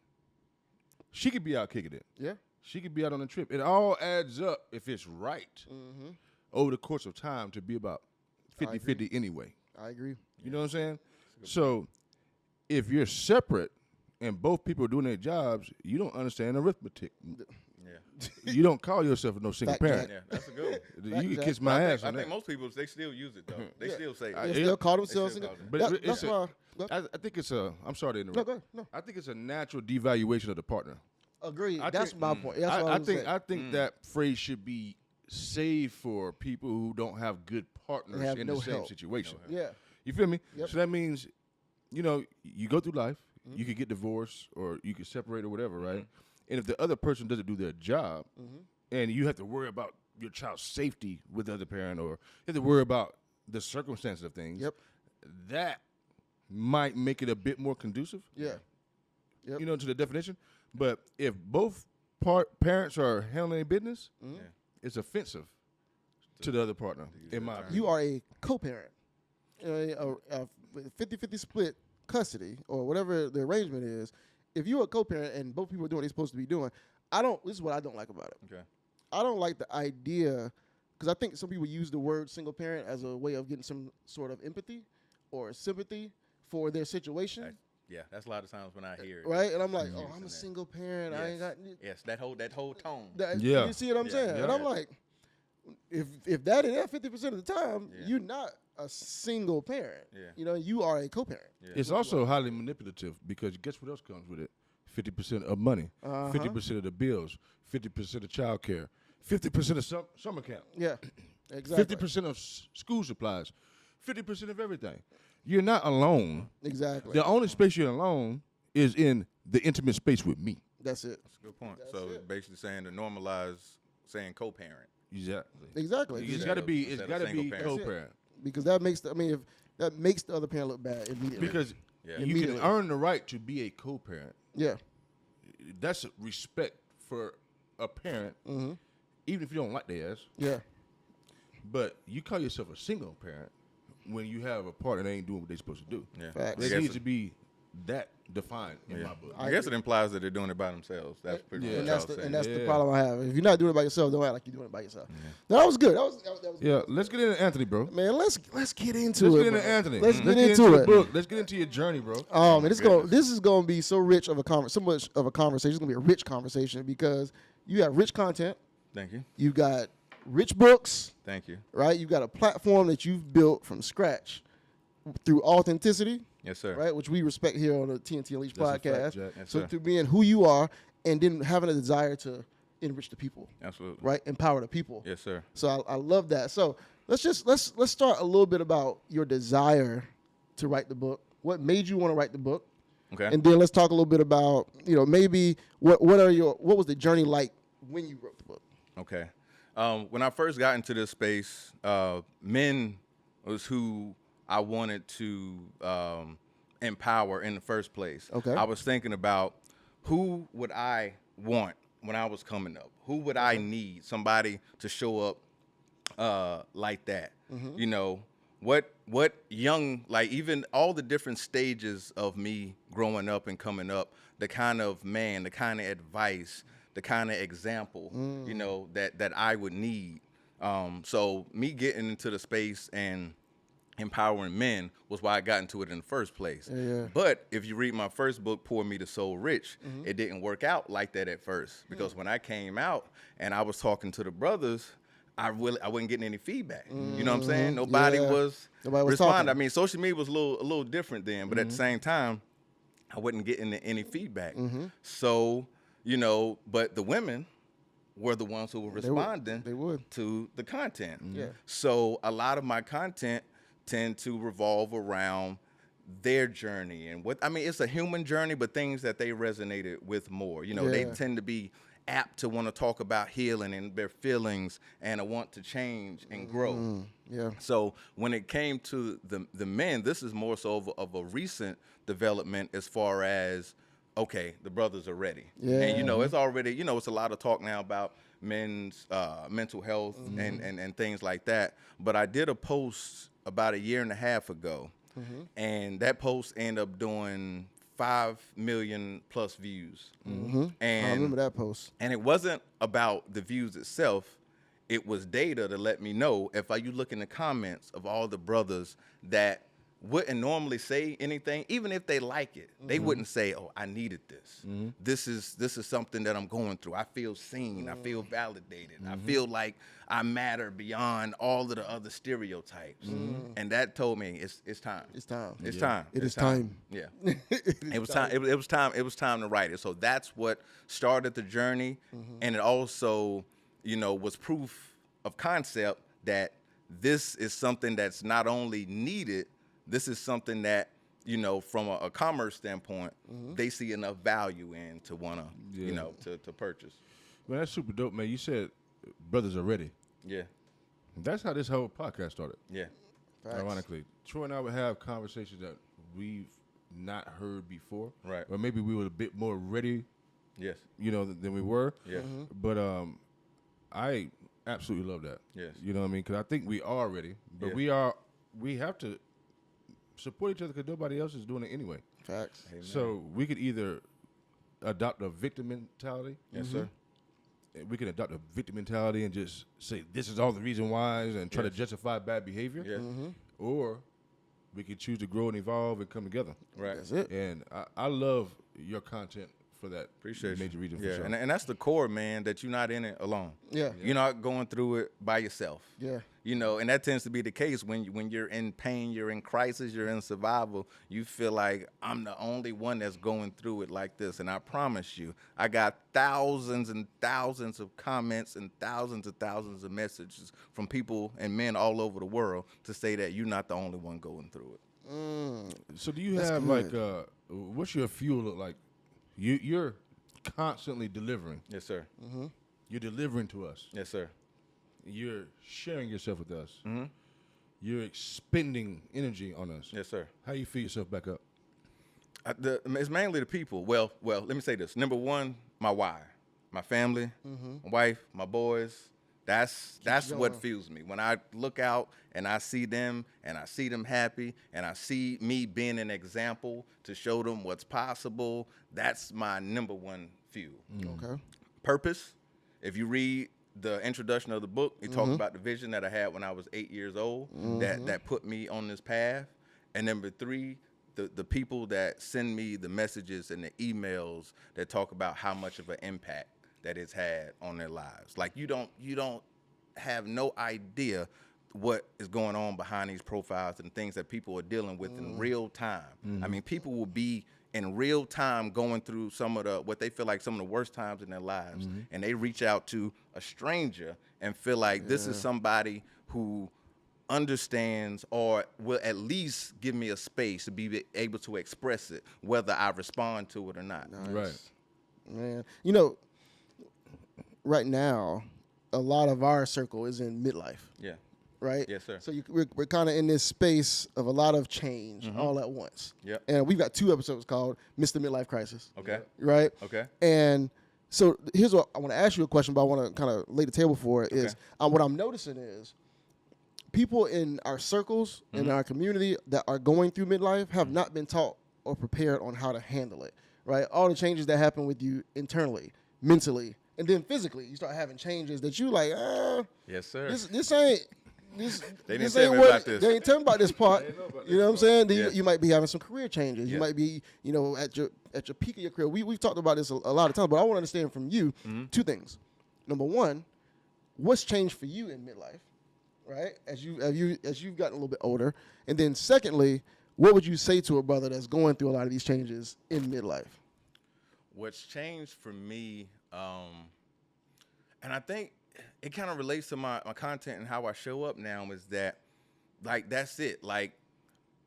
She could be out kicking it. Yeah. She could be out on a trip. It all adds up, if it's right, over the course of time to be about 50-50 anyway. I agree. You know what I'm saying? So if you're separate and both people are doing their jobs, you don't understand arithmetic. Yeah. You don't call yourself no single Fact parent. check. Yeah. That's a good one. You can Fact kiss check. my I ass think, on I think that. most people, they still use it, though. They still say I- it. They it- still call they themselves still single. call But That- it's that's why. I think it's a. I'm sorry to interrupt. No, go ahead. No. I think it's a natural devaluation of the partner. Agreed. I That's think- my point. That's what I I'm think saying. I think that phrase should be saved for people who don't have good partners have in no the same help. situation. Yeah. You feel me? Yep. So that means, you know, you go through life, you could get divorced or you could separate or whatever, right? And if the other person doesn't do their job, and you have to worry about your child's safety with the other parent, or you have to worry about the circumstances of things, that might make it a bit more conducive. Yeah. Yep. You know, to the definition. But if both parents are handling their business, it's offensive to the other partner, in my opinion. You are a co-parent. A 50-50 split custody or whatever the arrangement is. If you're a co-parent and both people are doing what they're supposed to be doing, this is what I don't like about it. Okay. I don't like the idea, because I think some people use the word single parent as a way of getting some sort of empathy or sympathy for their situation. Yeah, that's a lot of times when I hear it. Right? And I'm like, oh, I'm a single parent. Yes. I ain't got... Yes, that whole tone. You see what I'm saying? Yeah. And I'm like, if that is 50% of the time, you're not a single parent. Yeah. You know, you are a co-parent. Yeah. It's also highly manipulative because guess what else comes with it? 50% of money, 50% of the bills, 50% of child care, 50% of summer camp. Yeah, exactly. 50% of school supplies, 50% of everything. You're not alone. Exactly. The only space you're alone is in the intimate space with me. That's it. That's a good point. So basically saying to normalize saying co-parent. Exactly. It's got to be Instead of single parent. co-parent. Because that makes if that makes the other parent look bad immediately. Because you can Immediately. earn the right to be a co-parent. Yeah. That's respect for a parent, even if you don't like their ass. Yeah. But you call yourself a single parent when you have a partner that ain't doing what they're supposed to do. Yeah. Facts. There needs to be that defined in my book. I guess it implies that they're doing it by themselves. That's pretty much And what that's y'all the saying. and that's the problem I have. If you're not doing it by yourself, don't act like you're doing it by yourself. No, that was good. That was Yeah, let's get into Anthony, bro. man. Let's get into Let's it. get into bro. Anthony. Let's get into into the it. book. Let's get into your journey, bro. Man, this is gonna be so rich of a so much of a conversation. It's gonna be a rich conversation because you have rich content. Thank you. You got rich books, Thank you. right? You got a platform that you've built from scratch through authenticity, Yes, sir. right? Which we respect here on the TNT Unleashed That's a fact, podcast. Jack. Yes, So sir. through being who you are and then having a desire to enrich the people, Absolutely. right? Empower the people. Yes, sir. So I love that. So let's start a little bit about your desire to write the book. What made you want to write the book? Okay. And then let's talk a little bit about, maybe what was the journey like when you wrote the book? Okay. When I first got into this space, men was who I wanted to empower in the first place. Okay. I was thinking about who would I want when I was coming up? Who would I need? Somebody to show up like that. You know, what young, like even all the different stages of me growing up and coming up, the kind of man, the kind of advice, the kind of example, you know, that I would need. So me getting into the space and empowering men was why I got into it in the first place. Yeah. But if you read my first book, Pour Me to Soul Rich, it didn't work out like that at first because when I came out and I was talking to the brothers, I wasn't getting any feedback. You know what I'm saying? Nobody was Nobody was responding. talking. I mean, social media was a little different then, but at the same time, I wasn't getting any feedback. So, you know, but the women were the ones who were responding They would. to the content. Yeah. So a lot of my content tend to revolve around their journey and it's a human journey, but things that they resonated with more. You know, they tend to be apt to want to talk about healing and their feelings and a want to change and grow. Yeah. So when it came to the men, this is more so of a recent development as far as, okay, the brothers are ready. Yeah. And, you know, it's already, you know, it's a lot of talk now about men's mental health and things like that. But I did a post about 1.5 years ago, and that post ended up doing 5 million plus views. And I remember that post. and it wasn't about the views itself. It was data to let me know if you look in the comments of all the brothers that wouldn't normally say anything, even if they like it, they wouldn't say, "Oh, I needed this. This is something that I'm going through. I feel seen. I feel validated. I feel like I matter beyond all of the other stereotypes." And that told me it's time. It's time. It's time. It It's is time. Yeah. It was time. It was time. It was time to write it. So that's what started the journey, and it also, you know, was proof of concept that this is something that's not only needed, this is something that, you know, from a commerce standpoint, they see enough value in to want to, you know, to purchase. Man, that's super dope, man. You said brothers are ready. Yeah. That's how this whole podcast started. Yeah. Facts. Ironically, Troy and I would have conversations that we've not heard before. Right. Or maybe we were a bit more ready, Yes. you know, than we were. Yeah. But I absolutely love that. Yes. You know what I mean? Because I think we are ready, but Yeah. we have to support each other because nobody else is doing it anyway. Facts. Amen. So we could either adopt a victim mentality. Yes, sir. We can adopt a victim mentality and just say this is all the reason why and try to Yes. justify bad behavior. Yes. Or we can choose to grow and evolve and come together. Right. That's it. And I love your content for that Appreciate major you. region for Yeah, sure. and that's the core, man, that you're not in it alone. Yeah. You're not going through it by yourself. Yeah. You know, and that tends to be the case when you're in pain, you're in crisis, you're in survival. You feel like I'm the only one that's going through it like this. And I promise you, I got thousands and thousands of comments and thousands of messages from people and men all over the world to say that you're not the only one going through it. So do you That's have good. like what's your fuel look like? You're constantly delivering. Yes, sir. You're delivering to us. Yes, sir. You're sharing yourself with us. You're expending energy on us. Yes, sir. How you feel yourself back up? It's mainly the people. Well, let me say this. Number one, my why, my family, my wife, my boys. That's what fuels me. When I look out and I see them and I see them happy and I see me being an example to show them what's possible, that's my number one fuel. Okay. Purpose. If you read the introduction of the book, it talks about the vision that I had when I was 8 years old that put me on this path. And number three, the people that send me the messages and the emails that talk about how much of an impact that it's had on their lives. Like you don't have no idea what is going on behind these profiles and things that people are dealing with in real time. I mean, people will be in real time going through some of what they feel like some of the worst times in their lives, and they reach out to a stranger and feel like this is somebody who understands or will at least give me a space to be able to express it, whether I respond to it or not. Right. Man, you know, right now, a lot of our circle is in midlife, Yeah. right? Yes, sir. So we're kind of in this space of a lot of change all at once. Yep. And we've got 2 episodes called Mr. Midlife Crisis. Okay. Right? Okay. And so here's what I want to ask you a question, but I want to kind of lay the table for it. Is what I'm noticing is people in our circles, in our community that are going through midlife have not been taught or prepared on how to handle it, right? All the changes that happen with you internally, mentally, and then physically, you start having changes that you like, Yes, sir. this ain't. This, They didn't this tell ain't me what, about this. They ain't tell me about this part. You know what I'm saying? Then Yeah. you might be having some career changes. You Yeah. might be, you know, at your peak of your career. We've talked about this a lot of times, but I want to understand from you 2 things. Number one, what's changed for you in midlife, right? As you've gotten a little bit older, and then secondly, what would you say to a brother that's going through a lot of these changes in midlife? What's changed for me, and I think it kind of relates to my content and how I show up now, is that, like, that's it. Like,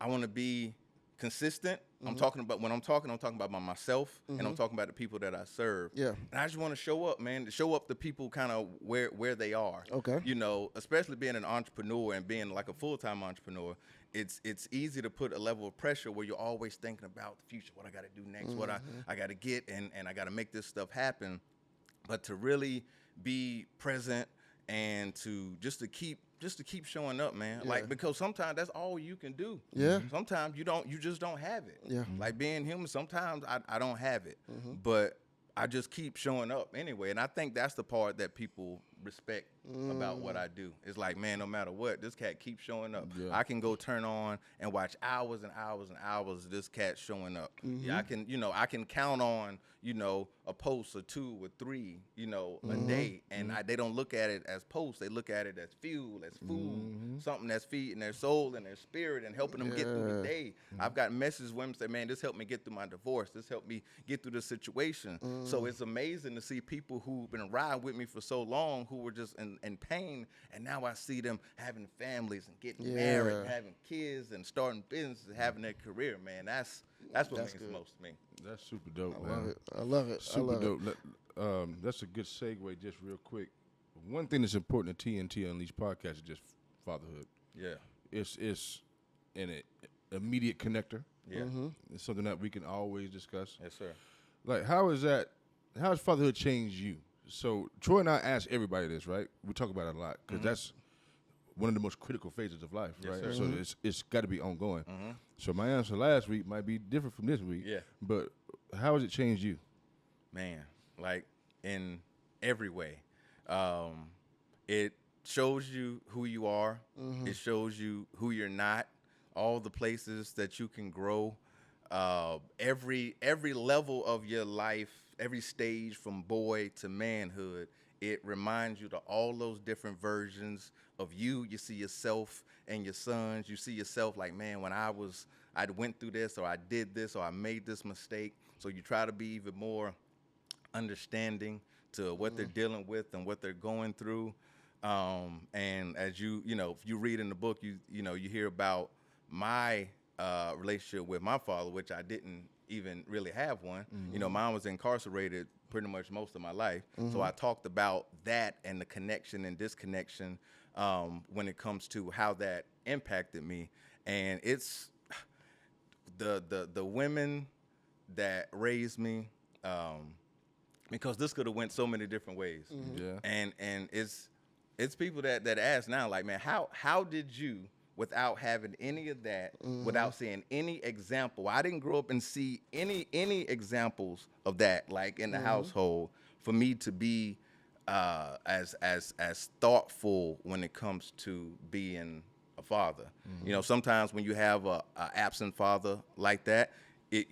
I want to be consistent. I'm talking about about myself, and I'm talking about the people that I serve. Yeah. And I just want to show up, man, to show up the people kind of where they are. Okay. You know, especially being an entrepreneur and being like a full-time entrepreneur, it's easy to put a level of pressure where you're always thinking about the future, what I got to do next, what I got to get, and I got to make this stuff happen. But to really be present and to keep showing up, man. Yeah. Like, because sometimes that's all you can do. Yeah. Sometimes you just don't have it. Yeah. Like being human, sometimes I don't have it. But I just keep showing up anyway. And I think that's the part that people respect about what I do. It's like, man, no matter what, this cat keeps showing up. Yeah. I can go turn on and watch hours and hours and hours of this cat showing up. Yeah, I can count on, a post or 2 or 3, a day. And they don't look at it as posts. They look at it as fuel, as food, something that's feeding their soul and their spirit and helping them get through the day. I've got messages women say, man, this helped me get through my divorce. This helped me get through this situation. So it's amazing to see people who've been riding with me for so long who were just in and pain, and now I see them having families and getting married, and having kids, and starting businesses, and having their career. Man, that's what means the most to me. That's super dope, I man. love it. I love it. Super dope. That's a good segue. Just real quick, one thing that's important to TNT Unleashed podcast is just fatherhood. Yeah, It's an immediate connector. yeah, It's something that we can always discuss. yes, sir. Like, how has fatherhood changed you? So Troy and I ask everybody this, right? We talk about it a lot because that's one of the most critical phases of life, Yes, right? sir. So it's got to be ongoing. So my answer last week might be different from this week. Yeah. But how has it changed you? Man, like in every way. It shows you who you are. It shows you who you're not. All the places that you can grow. Every level of your life, every stage from boy to manhood, it reminds you to all those different versions of you. You see yourself and your sons. You see yourself like, man, when I went through this, or I did this, or I made this mistake. So you try to be even more understanding to what they're dealing with and what they're going through. And as if you read in the book, you hear about my relationship with my father, which I didn't even really have one. Mine was incarcerated pretty much most of my life. So I talked about that and the connection and disconnection when it comes to how that impacted me. And it's the women that raised me, because this could have went so many different ways. Yeah. And it's people that ask now, like, man, how did you, without having any of that, without seeing any example? I didn't grow up and see any examples of that, like in the household, for me to be as thoughtful when it comes to being a father. Sometimes when you have a absent father like that, it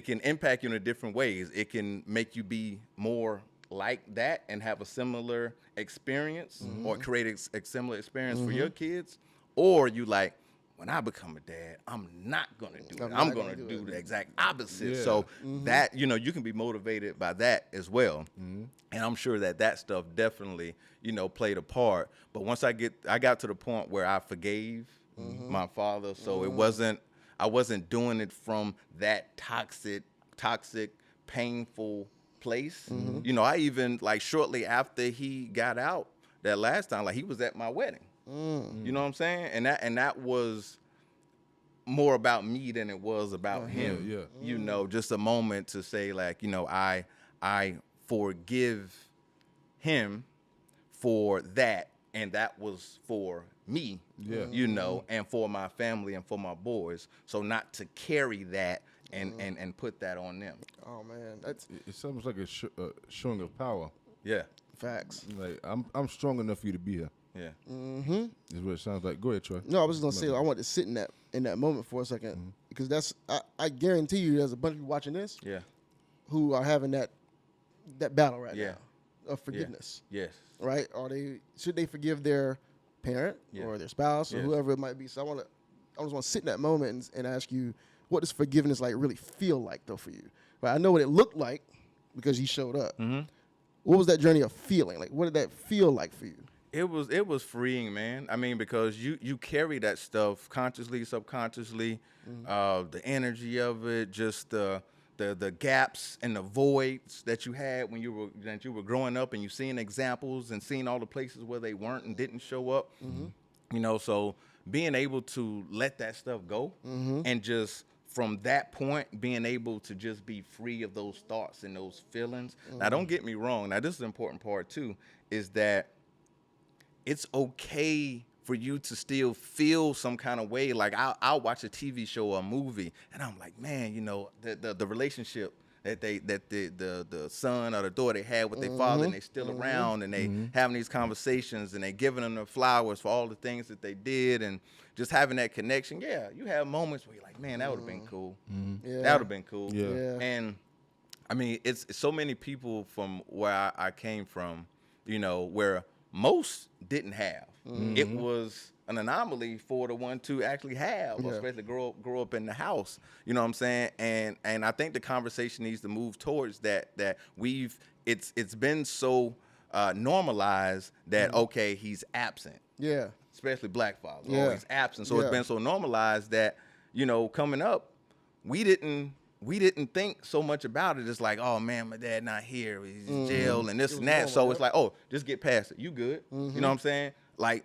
can impact you in different ways. It can make you be more like that and have a similar experience, or create a similar experience for your kids. Or you like, when I become a dad, I'm not going to do it. I'm going to do the exact opposite. Yeah. So that, you can be motivated by that as well. And I'm sure that stuff definitely, played a part. But once I got to the point where I forgave my father, so I wasn't doing it from that toxic, painful place. I even, like, shortly after he got out that last time, like, he was at my wedding. You know what I'm saying? And that was more about me than it was about him. Yeah. Just a moment to say, like, I forgive him for that, and that was for me. And for my family and for my boys. So not to carry that and put that on them. Oh man, It's almost like a showing of power. Yeah. facts. Like, I'm strong enough for you to be here. Yeah. Is what it sounds like. Go ahead, Troy. No, I was just gonna say I want to sit in that moment for a second, because I guarantee you there's a bunch of people watching this Yeah. who are having that battle right Yeah. now of forgiveness, Yes. right? Should they forgive their parent or their spouse or whoever it might be? So I just want to sit in that moment and ask you, what does forgiveness like really feel like though for you? Right? I know what it looked like because you showed up. What was that journey of feeling? Like, what did that feel like for you? It was freeing, man. I mean, because you carry that stuff consciously, subconsciously, the energy of it, just the gaps and the voids that you had when you were growing up, and you seeing examples and seeing all the places where they weren't and didn't show up. So being able to let that stuff go, and just from that point being able to just be free of those thoughts and those feelings. Now, don't get me wrong. Now, this is the important part too, is that it's okay for you to still feel some kind of way. Like, I'll watch a TV show or a movie, and I'm like, man, the relationship that the son or the daughter had with their father, and they still around, and they having these conversations, and they giving them their flowers for all the things that they did, and just having that connection. Yeah, you have moments where you're like, man, that would have been cool. Yeah. That would have been cool. Yeah. And I mean, it's so many people from where I came from, where most didn't have. It was an anomaly for the one to actually have, or especially grow up in the house. You know what I'm saying? And I think the conversation needs to move towards that. That it's been so normalize that, okay, he's absent. Yeah. Especially black fathers. Yeah. Oh, he's absent. So it's been so normalized that, you know, coming up, we didn't think so much about it. It's like, oh man, my dad not here. He's in jail and this and that. normal, So it's like, oh, just get past it. You good. You know what I'm saying? Like,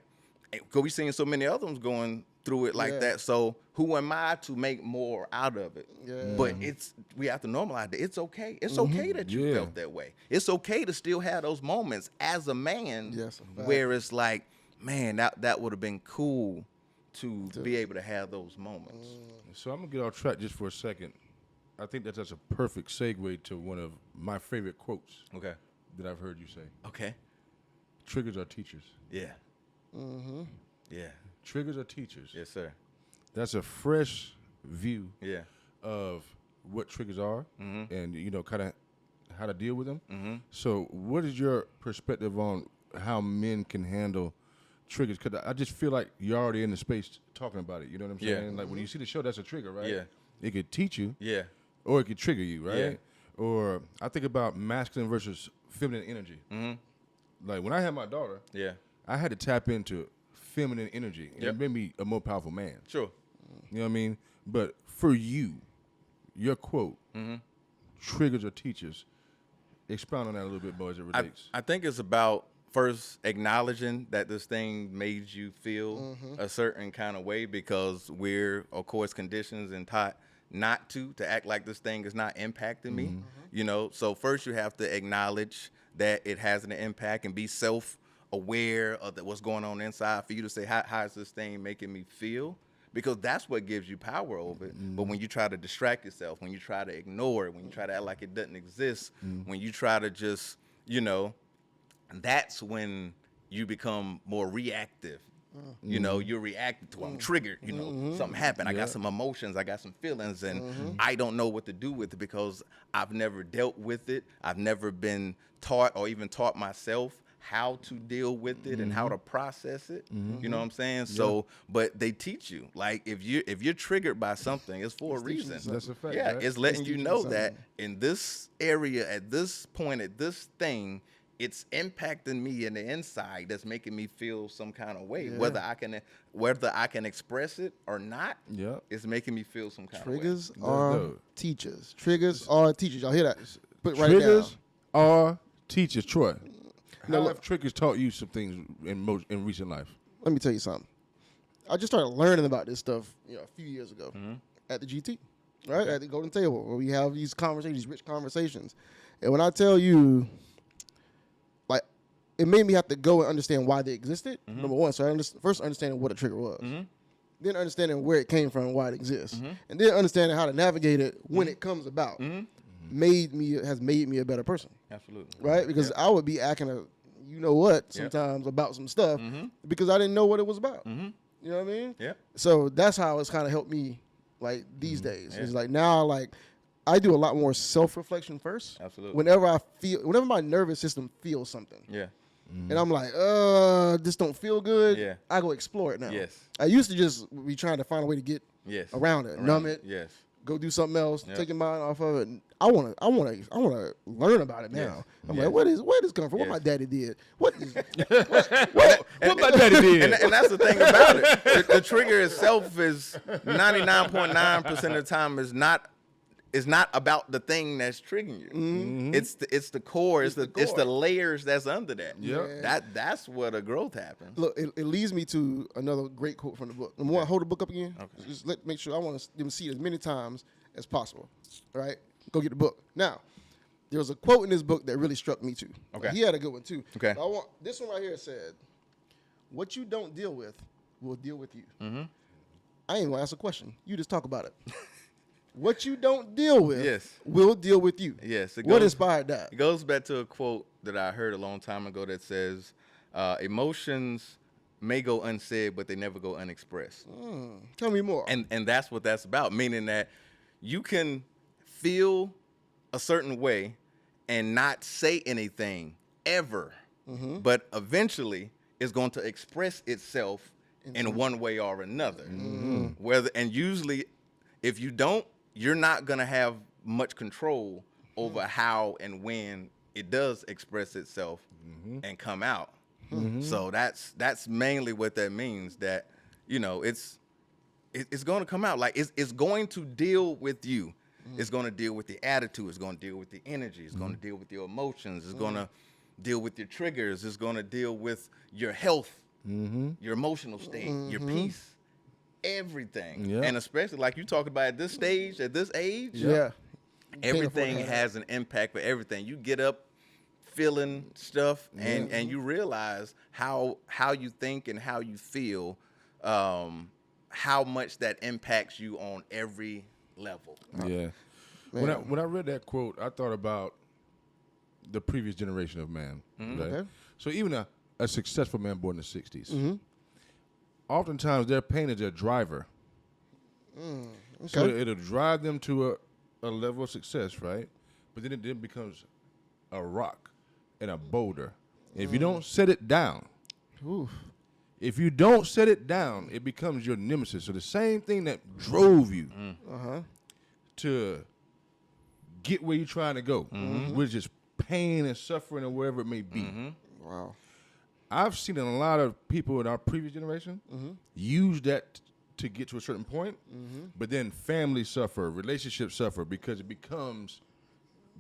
because we seen so many other ones going through it like that. So who am I to make more out of it? Yeah. But we have to normalize it. It's okay. It's okay that you felt that way. It's okay to still have those moments as a man where it's like, man, that would have been cool to be able to have those moments. So I'm going to get off track just for a second. I think that's a perfect segue to one of my favorite quotes that I've heard you say. Okay. Triggers are teachers. Yeah. Yeah. Triggers are teachers. Yes, sir. That's a fresh view Yeah. of what triggers are and, you know, kind of how to deal with them. So what is your perspective on how men can handle triggers? Because I just feel like you're already in the space talking about it. You know what I'm saying? Like when you see the show, that's a trigger, right? Yeah. It could teach you. Yeah. Or it could trigger you, right? Yeah. Or I think about masculine versus feminine energy. Like when I had my daughter, I had to tap into feminine energy. And it made me a more powerful man. Sure. You know what I mean? But for you, your quote, triggers or teachers, expound on that a little bit more as it relates. I think it's about first acknowledging that this thing made you feel a certain kind of way, because we're, of course, conditioned and taught not to act like this thing is not impacting me. You know, so first you have to acknowledge that it has an impact and be self-aware of what's going on inside for you to say, how is this thing making me feel? Because that's what gives you power over it. But when you try to distract yourself, when you try to ignore it, when you try to act like it doesn't exist, when you try to just, you know, that's when you become more reactive. You know, you're reacting to, I'm triggered, you know, something happened. I got some emotions, I got some feelings, and I don't know what to do with it because I've never dealt with it. I've never been taught or even taught myself how to deal with it and how to process it. You know what I'm saying? So, but they teach you, like, if you're triggered by something, it's for a reason. That's a fact. Yeah, right? it's letting you know that in this area, at this point, at this thing, it's impacting me in the inside. That's making me feel some kind of way. Whether I can express it or not, it's making me feel some kind of way. Triggers are teachers. Triggers are teachers. Y'all hear that? Put it right Triggers down. are teachers. Troy, how have triggers taught you some things in recent life? Let me tell you something. I just started learning about this stuff, you know, a few years ago at the GT, right? At the Golden Table, where we have these conversations, these rich conversations. And when I tell you, like, it made me have to go and understand why they existed, number one. So first understanding what a trigger was. Then understanding where it came from and why it exists. And then understanding how to navigate it when it comes about has made me a better person. Absolutely. Right? Because I would be acting you know what sometimes about some stuff because I didn't know what it was about. You know what I mean? Yeah. So that's how it's kind of helped me, like, these days. It's like now, like, I do a lot more self-reflection first. Absolutely. Whenever my nervous system feels something. Yeah. And I'm like, this don't feel good. Yeah. I go explore it now. Yes. I used to just be trying to find a way to get around it, numb it. Yes. Go do something else, take your mind off of it. I wanna learn about it now. I'm like, where this come from? What my daddy did? What my daddy did? And that's the thing about it. The trigger itself is 99.9% of the time is not about the thing that's triggering you. It's the core. It's the layers that's under that. That's where the growth happens. Look, it leads me to another great quote from the book. Number one, hold the book up again. Okay. Just make sure I want them to see it as many times as possible. All right, go get the book. Now, there was a quote in this book that really struck me too. Okay. He had a good one too. Okay. I want this one right here. Said, "What you don't deal with will deal with you." I ain't gonna ask a question. You just talk about it. What you don't deal with will deal with you. Yes. What inspired that? It goes back to a quote that I heard a long time ago that says, emotions may go unsaid, but they never go unexpressed. Tell me more. And that's what that's about, meaning that you can feel a certain way and not say anything ever, but eventually it's going to express itself in one way or another. And usually if you don't, you're not going to have much control over how and when it does express itself and come out. Mm-hmm. So that's mainly what that means. That it's going to come out. Like it's going to deal with you. It's going to deal with the attitude. It's going to deal with the energy. It's going to deal with your emotions. It's going to deal with your triggers. It's going to deal with your health, your emotional state, your peace, everything. Yeah. And especially like you talked about at this stage, at this age, Yeah. everything has an impact for everything. You get up feeling stuff and you realize how you think and how you feel, how much that impacts you on every level. Yeah. When I read that quote, I thought about the previous generation of man. Right? Okay. So even a successful man born in the 60s, oftentimes their pain is their driver. Okay. So it'll drive them to a level of success, right? But then it then becomes a rock and a boulder. If you don't set it down, if you don't set it down, it becomes your nemesis. So the same thing that drove you to get where you're trying to go, which is pain and suffering or wherever it may be. Wow. I've seen a lot of people in our previous generation use that to get to a certain point, but then families suffer, relationships suffer because it becomes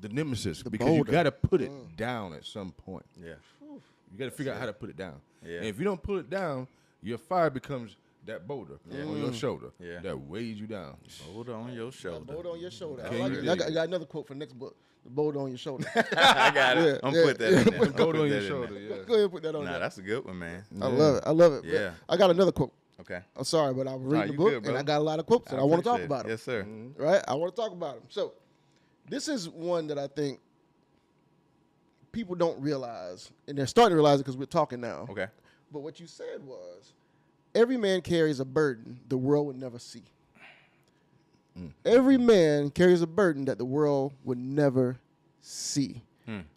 the nemesis. Because you boulder. got to put it down at some point. Yeah. You got to figure out how to put it down. Yeah. And if you don't pull it down, your fire becomes that boulder on your shoulder that weighs you down. Hold on your shoulder. Boulder on your shoulder. I Okay, like you it. dig I got another quote for the next book. The boulder on your shoulder. I got it. I'm put that in there. I'm Boulder put on that your in shoulder, there. yeah. Go ahead and put that on Nah, there. that's a good one, man. I love it. I love it. Yeah. I got another quote. Okay. I'm sorry, but I was reading the you book good, bro. and I got a lot of quotes and I want to talk appreciate about it. them. Yes, sir. Right? I want to talk about them. So, this is one that I think people don't realize, and they're starting to realize it because we're talking now. Okay. But what you said was, every man carries a burden the world would never see. Every man carries a burden that the world would never see.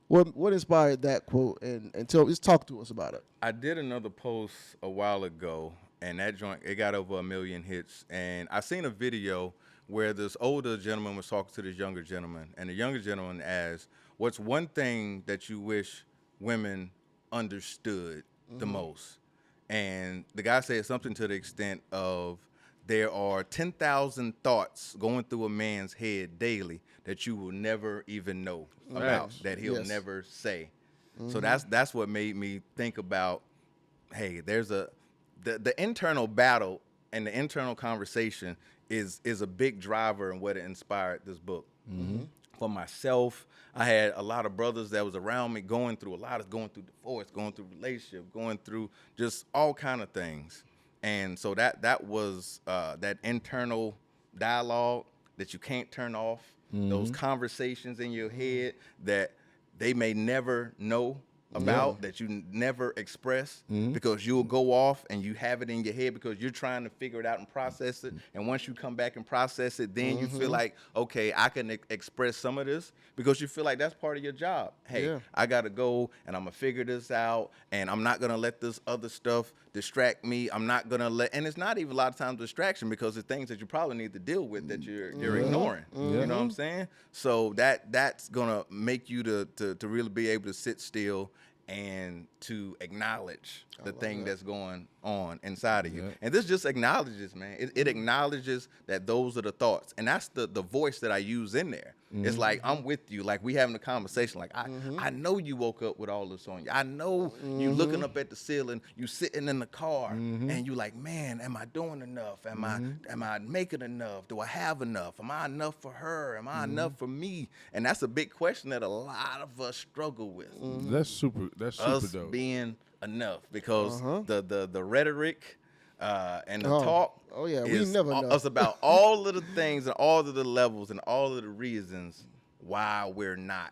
What inspired that quote? And just talk to us about it. I did another post a while ago, and that joint, it got over 1 million hits. And I seen a video where this older gentleman was talking to this younger gentleman, and the younger gentleman asked, "What's one thing that you wish women understood the most?" And the guy said something to the extent of, there are 10,000 thoughts going through a man's head daily that you will never even know about, that he'll never say. So that's what made me think about, hey, there's the internal battle and the internal conversation is a big driver in what inspired this book. For myself, I had a lot of brothers that was around me going through divorce, going through relationship, going through just all kind of things. And so that was that internal dialogue that you can't turn off, those conversations in your head that they may never know about, that you never express, because you'll go off and you have it in your head because you're trying to figure it out and process it. And once you come back and process it, then you feel like, okay, I can express some of this, because you feel like that's part of your job. Hey, I got to go and I'm going to figure this out, and I'm not going to let this other stuff distract me. I'm not going to and it's not even a lot of times distraction, because it's things that you probably need to deal with that you're ignoring. You know what I'm saying? So that's going to make you to really be able to sit still and to acknowledge the thing that's going on inside of you. And this just acknowledges, man. It acknowledges that those are the thoughts. And that's the voice that I use in there. It's like, I'm with you. Like, we having a conversation. Like, I know you woke up with all this on you. I know you looking up at the ceiling. You sitting in the car. And you like, man, am I doing enough? Am I making enough? Do I have enough? Am I enough for her? Am I enough for me? And that's a big question that a lot of us struggle with. That's super Us dope. being enough, because the rhetoric and the talk we is never know. us about all of the things and all of the levels and all of the reasons why we're not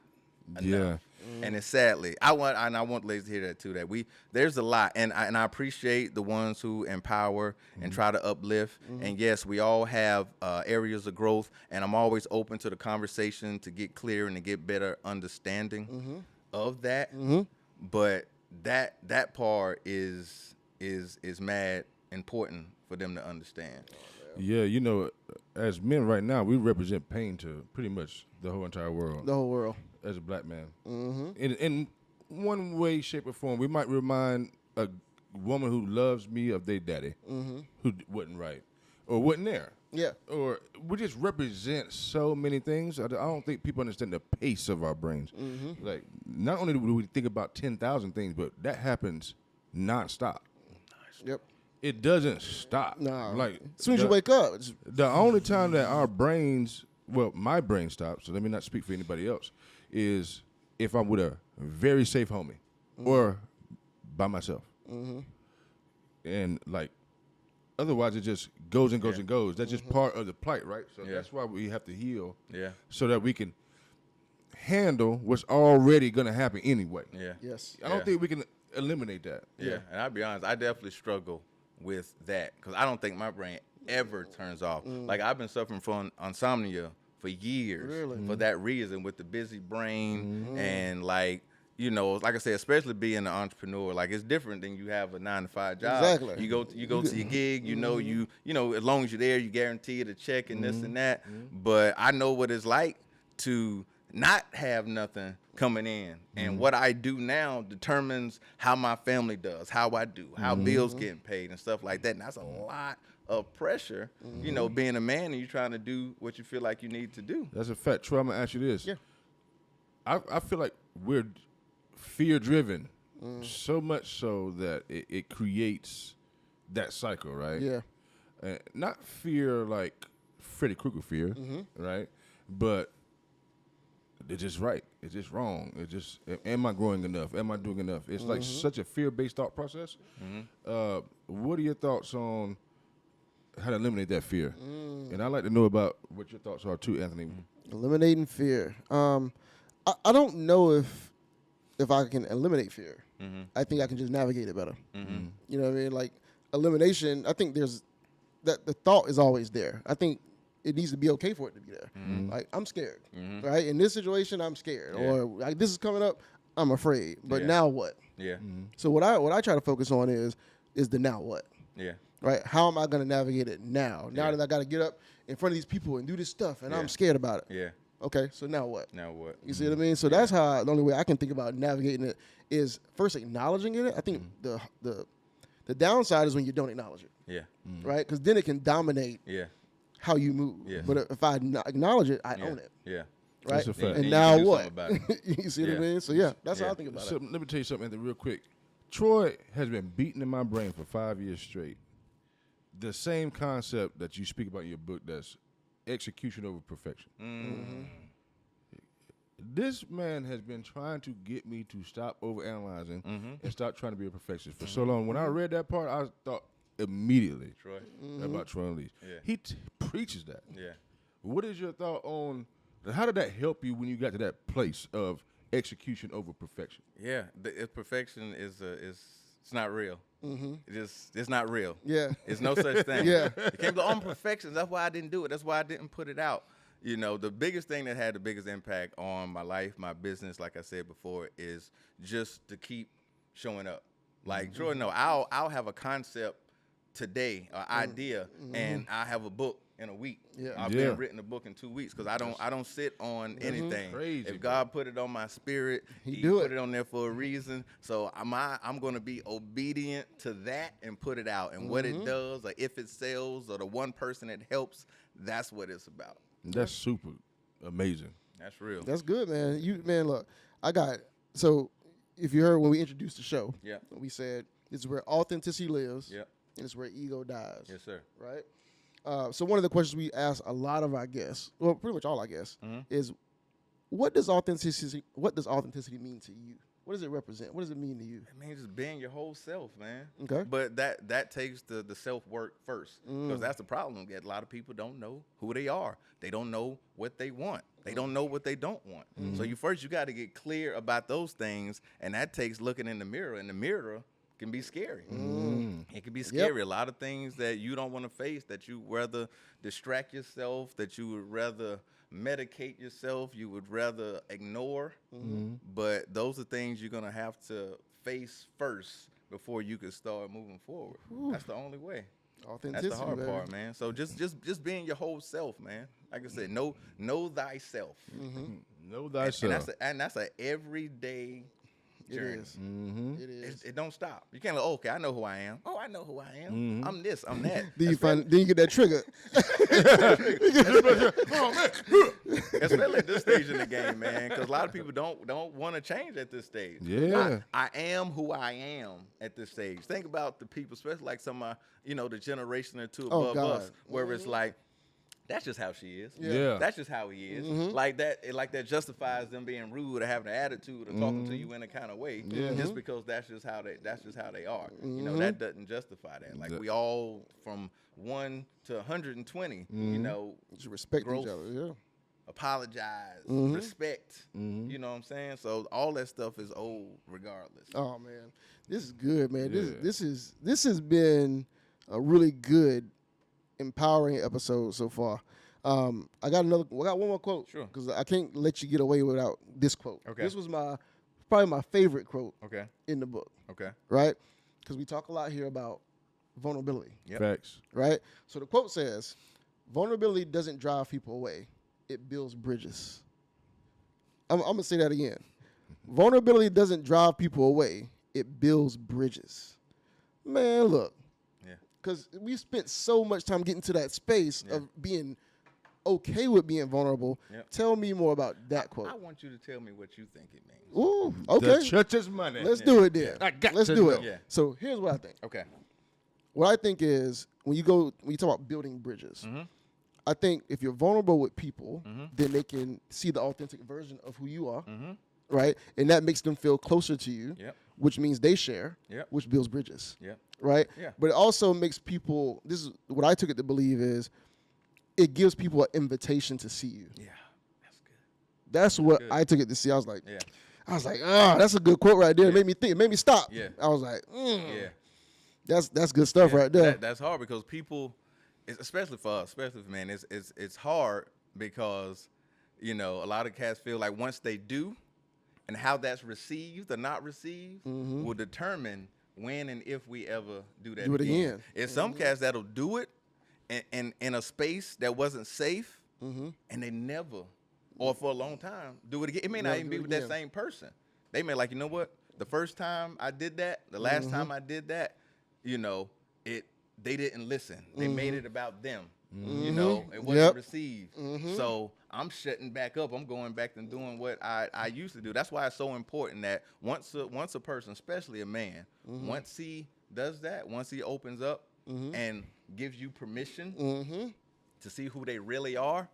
enough. And it's sadly, I want ladies to hear that too, that there's a lot, and I appreciate the ones who empower and try to uplift. And yes, we all have areas of growth, and I'm always open to the conversation to get clear and to get better understanding of that. But that part is mad important for them to understand. Yeah, you know, as men right now, we represent pain to pretty much the whole entire world. The whole world. As a black man. In one way, shape, or form, we might remind a woman who loves me of their daddy who wasn't right or wasn't there. Yeah. Or we just represent so many things. I don't think people understand the pace of our brains. Like, not only do we think about 10,000 things, but that happens nonstop. Yep. It doesn't stop. No. Like, as soon as you wake up. The only time that our brains, well, my brain stops, so let me not speak for anybody else, is if I'm with a very safe homie or by myself. And, like, otherwise, it just goes and goes and goes. That's just part of the plight, right? So that's why we have to heal so that we can handle what's already going to happen anyway. Yeah. Yes. I don't think we can eliminate that. Yeah. And I'll be honest, I definitely struggle with that because I don't think my brain ever turns off. Like, I've been suffering from insomnia for years for that reason, with the busy brain and, like, you know, like I said, especially being an entrepreneur, like, it's different than you have a 9-to-5 job. Exactly. You go to your gig, you know, you know, as long as you're there, you guarantee the check and this and that. But I know what it's like to not have nothing coming in. And what I do now determines how my family does, how I do, how bills getting paid and stuff like that. And that's a lot of pressure, you know, being a man and you trying to do what you feel like you need to do. That's a fact. Troy, I'm going to ask you this. Yeah. I feel like we're fear-driven so much so that it creates that cycle, right? Yeah. Not fear like Freddy Krueger fear, right? But it's just right. It's just wrong. It's just, am I growing enough? Am I doing enough? It's like such a fear-based thought process. What are your thoughts on how to eliminate that fear? And I'd like to know about what your thoughts are too, Anthony. Eliminating fear. I don't know if I can eliminate fear. I think I can just navigate it better. You know what I mean? Like, elimination, I think there's that the thought is always there. I think it needs to be okay for it to be there. Like, I'm scared, right? In this situation, I'm scared, or like this is coming up, I'm afraid. But now what? Yeah. So what I try to focus on is the now what. Yeah. Right? How am I going to navigate it now? Now that I got to get up in front of these people and do this stuff, and I'm scared about it. Yeah. Okay, so now what? Now what? You see what I mean? So that's how the only way I can think about navigating it is first acknowledging it. I think the downside is when you don't acknowledge it. Yeah. Right? Because then it can dominate how you move. Yeah. But if I acknowledge it, I own it. Yeah. Right? That's a fact. And you now can do what? something about it. You see what I mean? So that's how I think about So it. let me tell you something, Anthony, real quick. Troy has been beating in my brain for 5 years straight. The same concept that you speak about in your book, that's execution over perfection. This man has been trying to get me to stop overanalyzing and stop trying to be a perfectionist for so long. When I read that part, I thought immediately Troy. about Troy Leach. Yeah. He preaches that. Yeah. What is your thought on how did that help you when you got to that place of execution over perfection? Yeah. Perfection is it's not real. It's not real. Yeah. It's no such thing. Yeah. It can't be on perfection. That's why I didn't do it. That's why I didn't put it out. You know, the biggest thing that had the biggest impact on my life, my business, like I said before, is just to keep showing up. Like, Jordan, no, I'll have a concept today, an idea, and I have a book in a week. Yeah. I've been written a book in 2 weeks because I don't sit on anything. Crazy, if God put it on my spirit, He do put it. it on there for a reason. So I'm going to be obedient to that and put it out. And what it does, or if it sells, or the one person it helps, that's what it's about. That's super amazing. That's real. That's good, man. Look, so if you heard when we introduced the show, we said this is where authenticity lives, and it's where ego dies. Yes, sir. Right? So one of the questions we ask a lot of our guests, well, pretty much all our guests, is what does authenticity mean to you? What does it represent? What does it mean to you? It means just being your whole self, man. Okay. But that takes the self-work first, because that's the problem. A lot of people don't know who they are. They don't know what they want. They don't know what they don't want. So you got to get clear about those things, and that takes looking in the mirror, and the mirror can be scary. It can be scary. A lot of things that you don't want to face, that you rather distract yourself, that you would rather medicate yourself, you would rather ignore. But those are things you're going to have to face first before you can start moving forward. That's the only way. Authenticity. That's the hard baby. part, man. So just being your whole self, man. Like I said, know thyself. Know thyself. And that's a everyday journey. It is. It is. It don't stop. You can't like, okay, I know who I am. Oh, I know who I am. I'm this, I'm that. Then you get that trigger. Especially at this stage in the game, man, because a lot of people don't want to change at this stage. Yeah. I am who I am at this stage. Think about the people, especially like some of the generation or two above us, where it's like, that's just how she is. Yeah. That's just how he is. Like that justifies them being rude or having an attitude or talking to you in a kind of way. Just because that's just how they are. You know, that doesn't justify that. Like we all from 1 to 120, you know, Just respect growth, each other. Yeah. apologize, respect. You know what I'm saying? So all that stuff is old regardless. Oh man, this is good, man. Yeah. This has been a really good, empowering episode so far. I got one more quote. Sure. Because I can't let you get away without this quote. Okay. This was probably my favorite quote Okay. in the book. Okay. Right? Because we talk a lot here about vulnerability. Yep. Facts. Right? So the quote says, vulnerability doesn't drive people away. It builds bridges. I'm going to say that again. Vulnerability doesn't drive people away. It builds bridges. Man, look. Yeah. Because we spent so much time getting to that space of being okay with being vulnerable. Yep. Tell me more about that quote. I want you to tell me what you think it means. Ooh, okay. The church's money. Let's do it then. I got Let's to do know. it. Yeah. So here's what I think. Okay. What I think is when you talk about building bridges, I think if you're vulnerable with people, then they can see the authentic version of who you are, right? And that makes them feel closer to you, Yep. which means they share, Yep. which builds bridges, Yep. right? Yeah. But it also makes people, this is what I took it to believe is, it gives people an invitation to see you. Yeah. That's good. That's what Good. I took it to see. I was like, Yeah. that's a good quote right there. It made me think. It made me stop. Yeah. I was like, Yeah. that's good stuff right there. That's hard because people, especially for us, especially for men, it's hard because, a lot of cats feel like once they do, and how that's received or not received will determine when and if we ever do that Do it again. It's some cats that'll do it in a space that wasn't safe, and they never, or for a long time, do it again. It may not Never even do be it with that again. same person. They may like, you know what? The first time I did that, the last time I did that, they didn't listen. They made it about them. It wasn't received. So I'm shutting back up. I'm going back and doing what I used to do. That's why it's so important that once a person, especially a man, once he does that, once he opens up and gives you permission to see who they really are,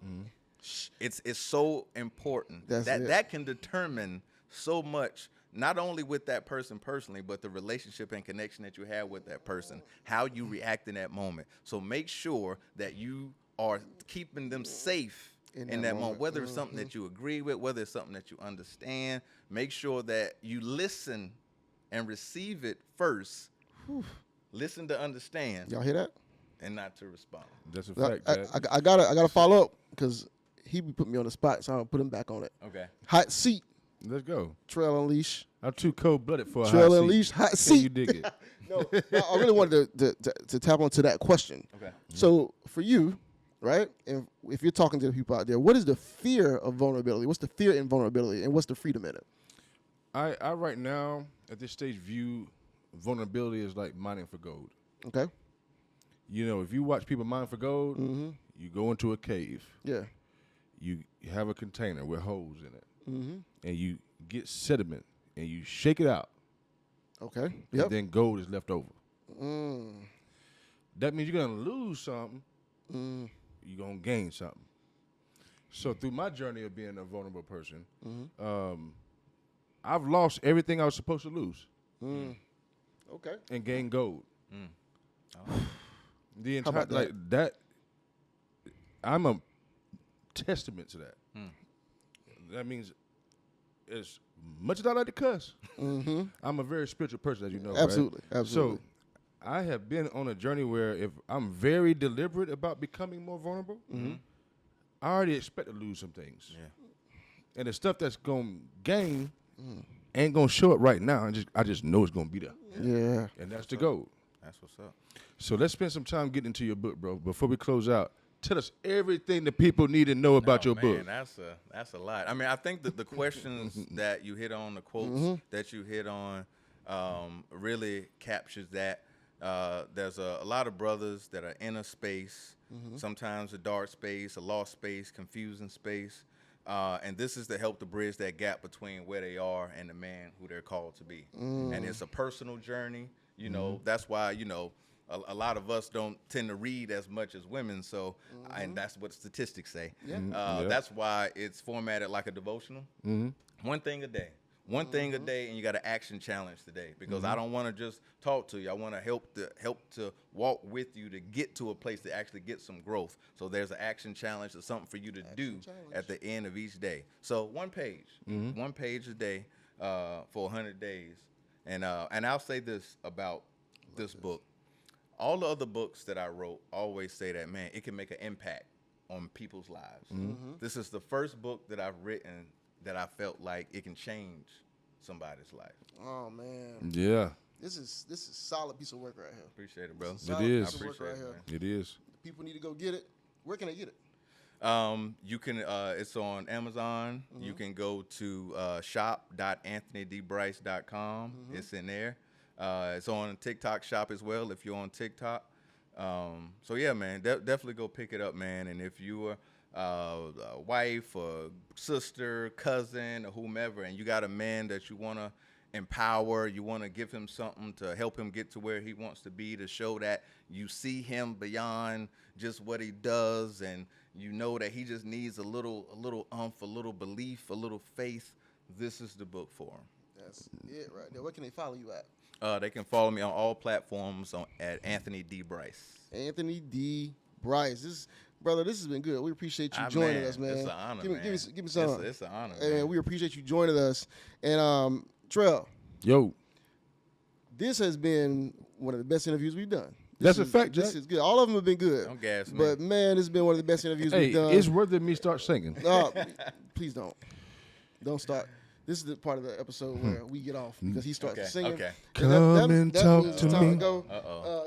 it's so important. That can determine so much, not only with that person personally, but the relationship and connection that you have with that person, how you react in that moment. So make sure that you are keeping them safe in that moment, whether it's something that you agree with, whether it's something that you understand. Make sure that you listen and receive it first. Listen to understand. Y'all hear that? And not to respond. That's a fact, man. I gotta follow up because he put me on the spot, so I'm gonna put him back on it. Okay. Hot seat. Let's go. Trell Unleash. I'm too cold-blooded for a hot Trell seat. Unleash. Hot Can seat. you dig it? No, I really wanted to tap onto that question. Okay. So for you, right, and if you're talking to the people out there, what is the fear of vulnerability? What's the fear in vulnerability, and what's the freedom in it? I right now, at this stage, view vulnerability as like mining for gold. Okay. If you watch people mine for gold, you go into a cave. Yeah. You have a container with holes in it. And you get sediment, and you shake it out. Okay. Yep. And then gold is left over. That means you're going to lose something. You're going to gain something. So through my journey of being a vulnerable person, I've lost everything I was supposed to lose. Okay. And gain gold. The How entire about like that. I'm a testament to that. That means as much as I like to cuss, I'm a very spiritual person, as you know. Absolutely. Right? Absolutely. So I have been on a journey where if I'm very deliberate about becoming more vulnerable, I already expect to lose some things. Yeah. And the stuff that's gonna gain ain't gonna show up right now. I just know it's gonna be there. Yeah. And that's the goal. That's what's up. So let's spend some time getting into your book, bro. Before we close out, tell us everything the people need to know about your book. That's a lot. I mean, I think that the questions that you hit on, the quotes that you hit on, really captures that. There's a lot of brothers that are in a space, sometimes a dark space, a lost space, confusing space. And this is to help to bridge that gap between where they are and the man who they're called to be. And it's a personal journey. You know, that's why, you know, a lot of us don't tend to read as much as women. So, and that's what statistics say. That's why it's formatted like a devotional. One thing a day. One thing a day, and you got an action challenge today, because I don't want to just talk to you. I want to help to walk with you to get to a place to actually get some growth. So there's an action challenge or something for you to do at the end of each day. So one page a day for 100 days. And I'll say this about this book. All the other books that I wrote always say that, man, it can make an impact on people's lives. This is the first book that I've written that I felt like it can change somebody's life. Oh man. Yeah. This is a solid piece of work right here. Appreciate it, bro. It is. I appreciate it, man. It is. People need to go get it. Where can they get it? You can. It's on Amazon. You can go to shop.anthonydbrice.com. It's in there. It's on TikTok Shop as well if you're on TikTok. So yeah, man, definitely go pick it up, man. And if you are a wife or sister, cousin, or whomever, and you got a man that you want to empower, you want to give him something to help him get to where he wants to be, to show that you see him beyond just what he does, and you know that he just needs a little umph, a little belief, a little faith, this is the book for him. That's it right there. Where can they follow you at? They can follow me on all platforms at Anthony D. Brice. Anthony D. Brice. Brother, this has been good. We appreciate you joining us, man. It's an honor, give man. me some. It's an honor, and man. we appreciate you joining us. And Trell, Yo. this has been one of the best interviews we've done. That's a fact, Jack. This is good. All of them have been good. Don't gas me. But man, this has been one of the best interviews we've done. It's worth it me start singing. Please don't. Don't start. This is the part of the episode where we get off because he starts singing. Okay. Come and talk to me.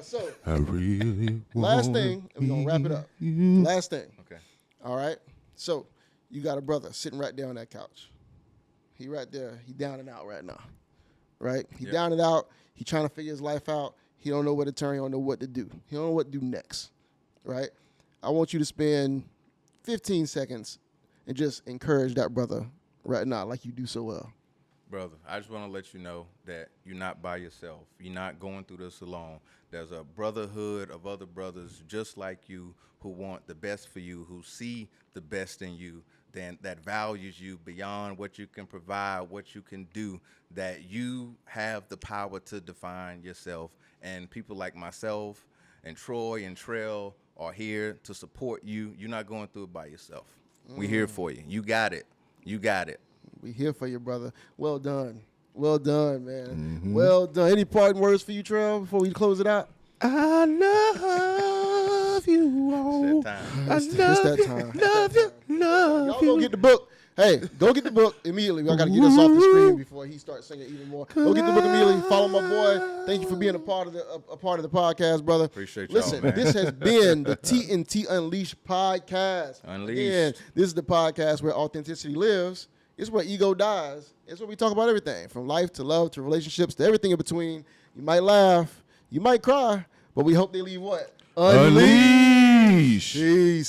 So, I really last thing, and we're going to wrap it up. Last thing. Okay. All right? So, you got a brother sitting right there on that couch. He right there. He down and out right now. Right? He down and out. He trying to figure his life out. He don't know where to turn. He don't know what to do. He don't know what to do next. Right? I want you to spend 15 seconds and just encourage that brother right now like you do so well. Brother, I just want to let you know that you're not by yourself. You're not going through this alone. There's a brotherhood of other brothers just like you who want the best for you, who see the best in you, that values you beyond what you can provide, what you can do, that you have the power to define yourself. And people like myself and Troy and Trell are here to support you. You're not going through it by yourself. We're here for you. You got it. You got it. We here for you, brother. Well done. Well done, man. Well done. Any parting words for you, Trell, before we close it out? I love you all. It's that time. It's that time. Love you. Y'all go get the book. Hey, go get the book immediately. I got to get us off the screen before he starts singing even more. Go get the book immediately. Follow my boy. Thank you for being a part of the podcast, brother. Appreciate y'all, Listen, man. this has been the TNT Unleashed podcast. Unleashed. Again, this is the podcast where authenticity lives. It's where ego dies. It's where we talk about everything, from life to love to relationships to everything in between. You might laugh, you might cry, but we hope they leave what? Unleashed. Peace.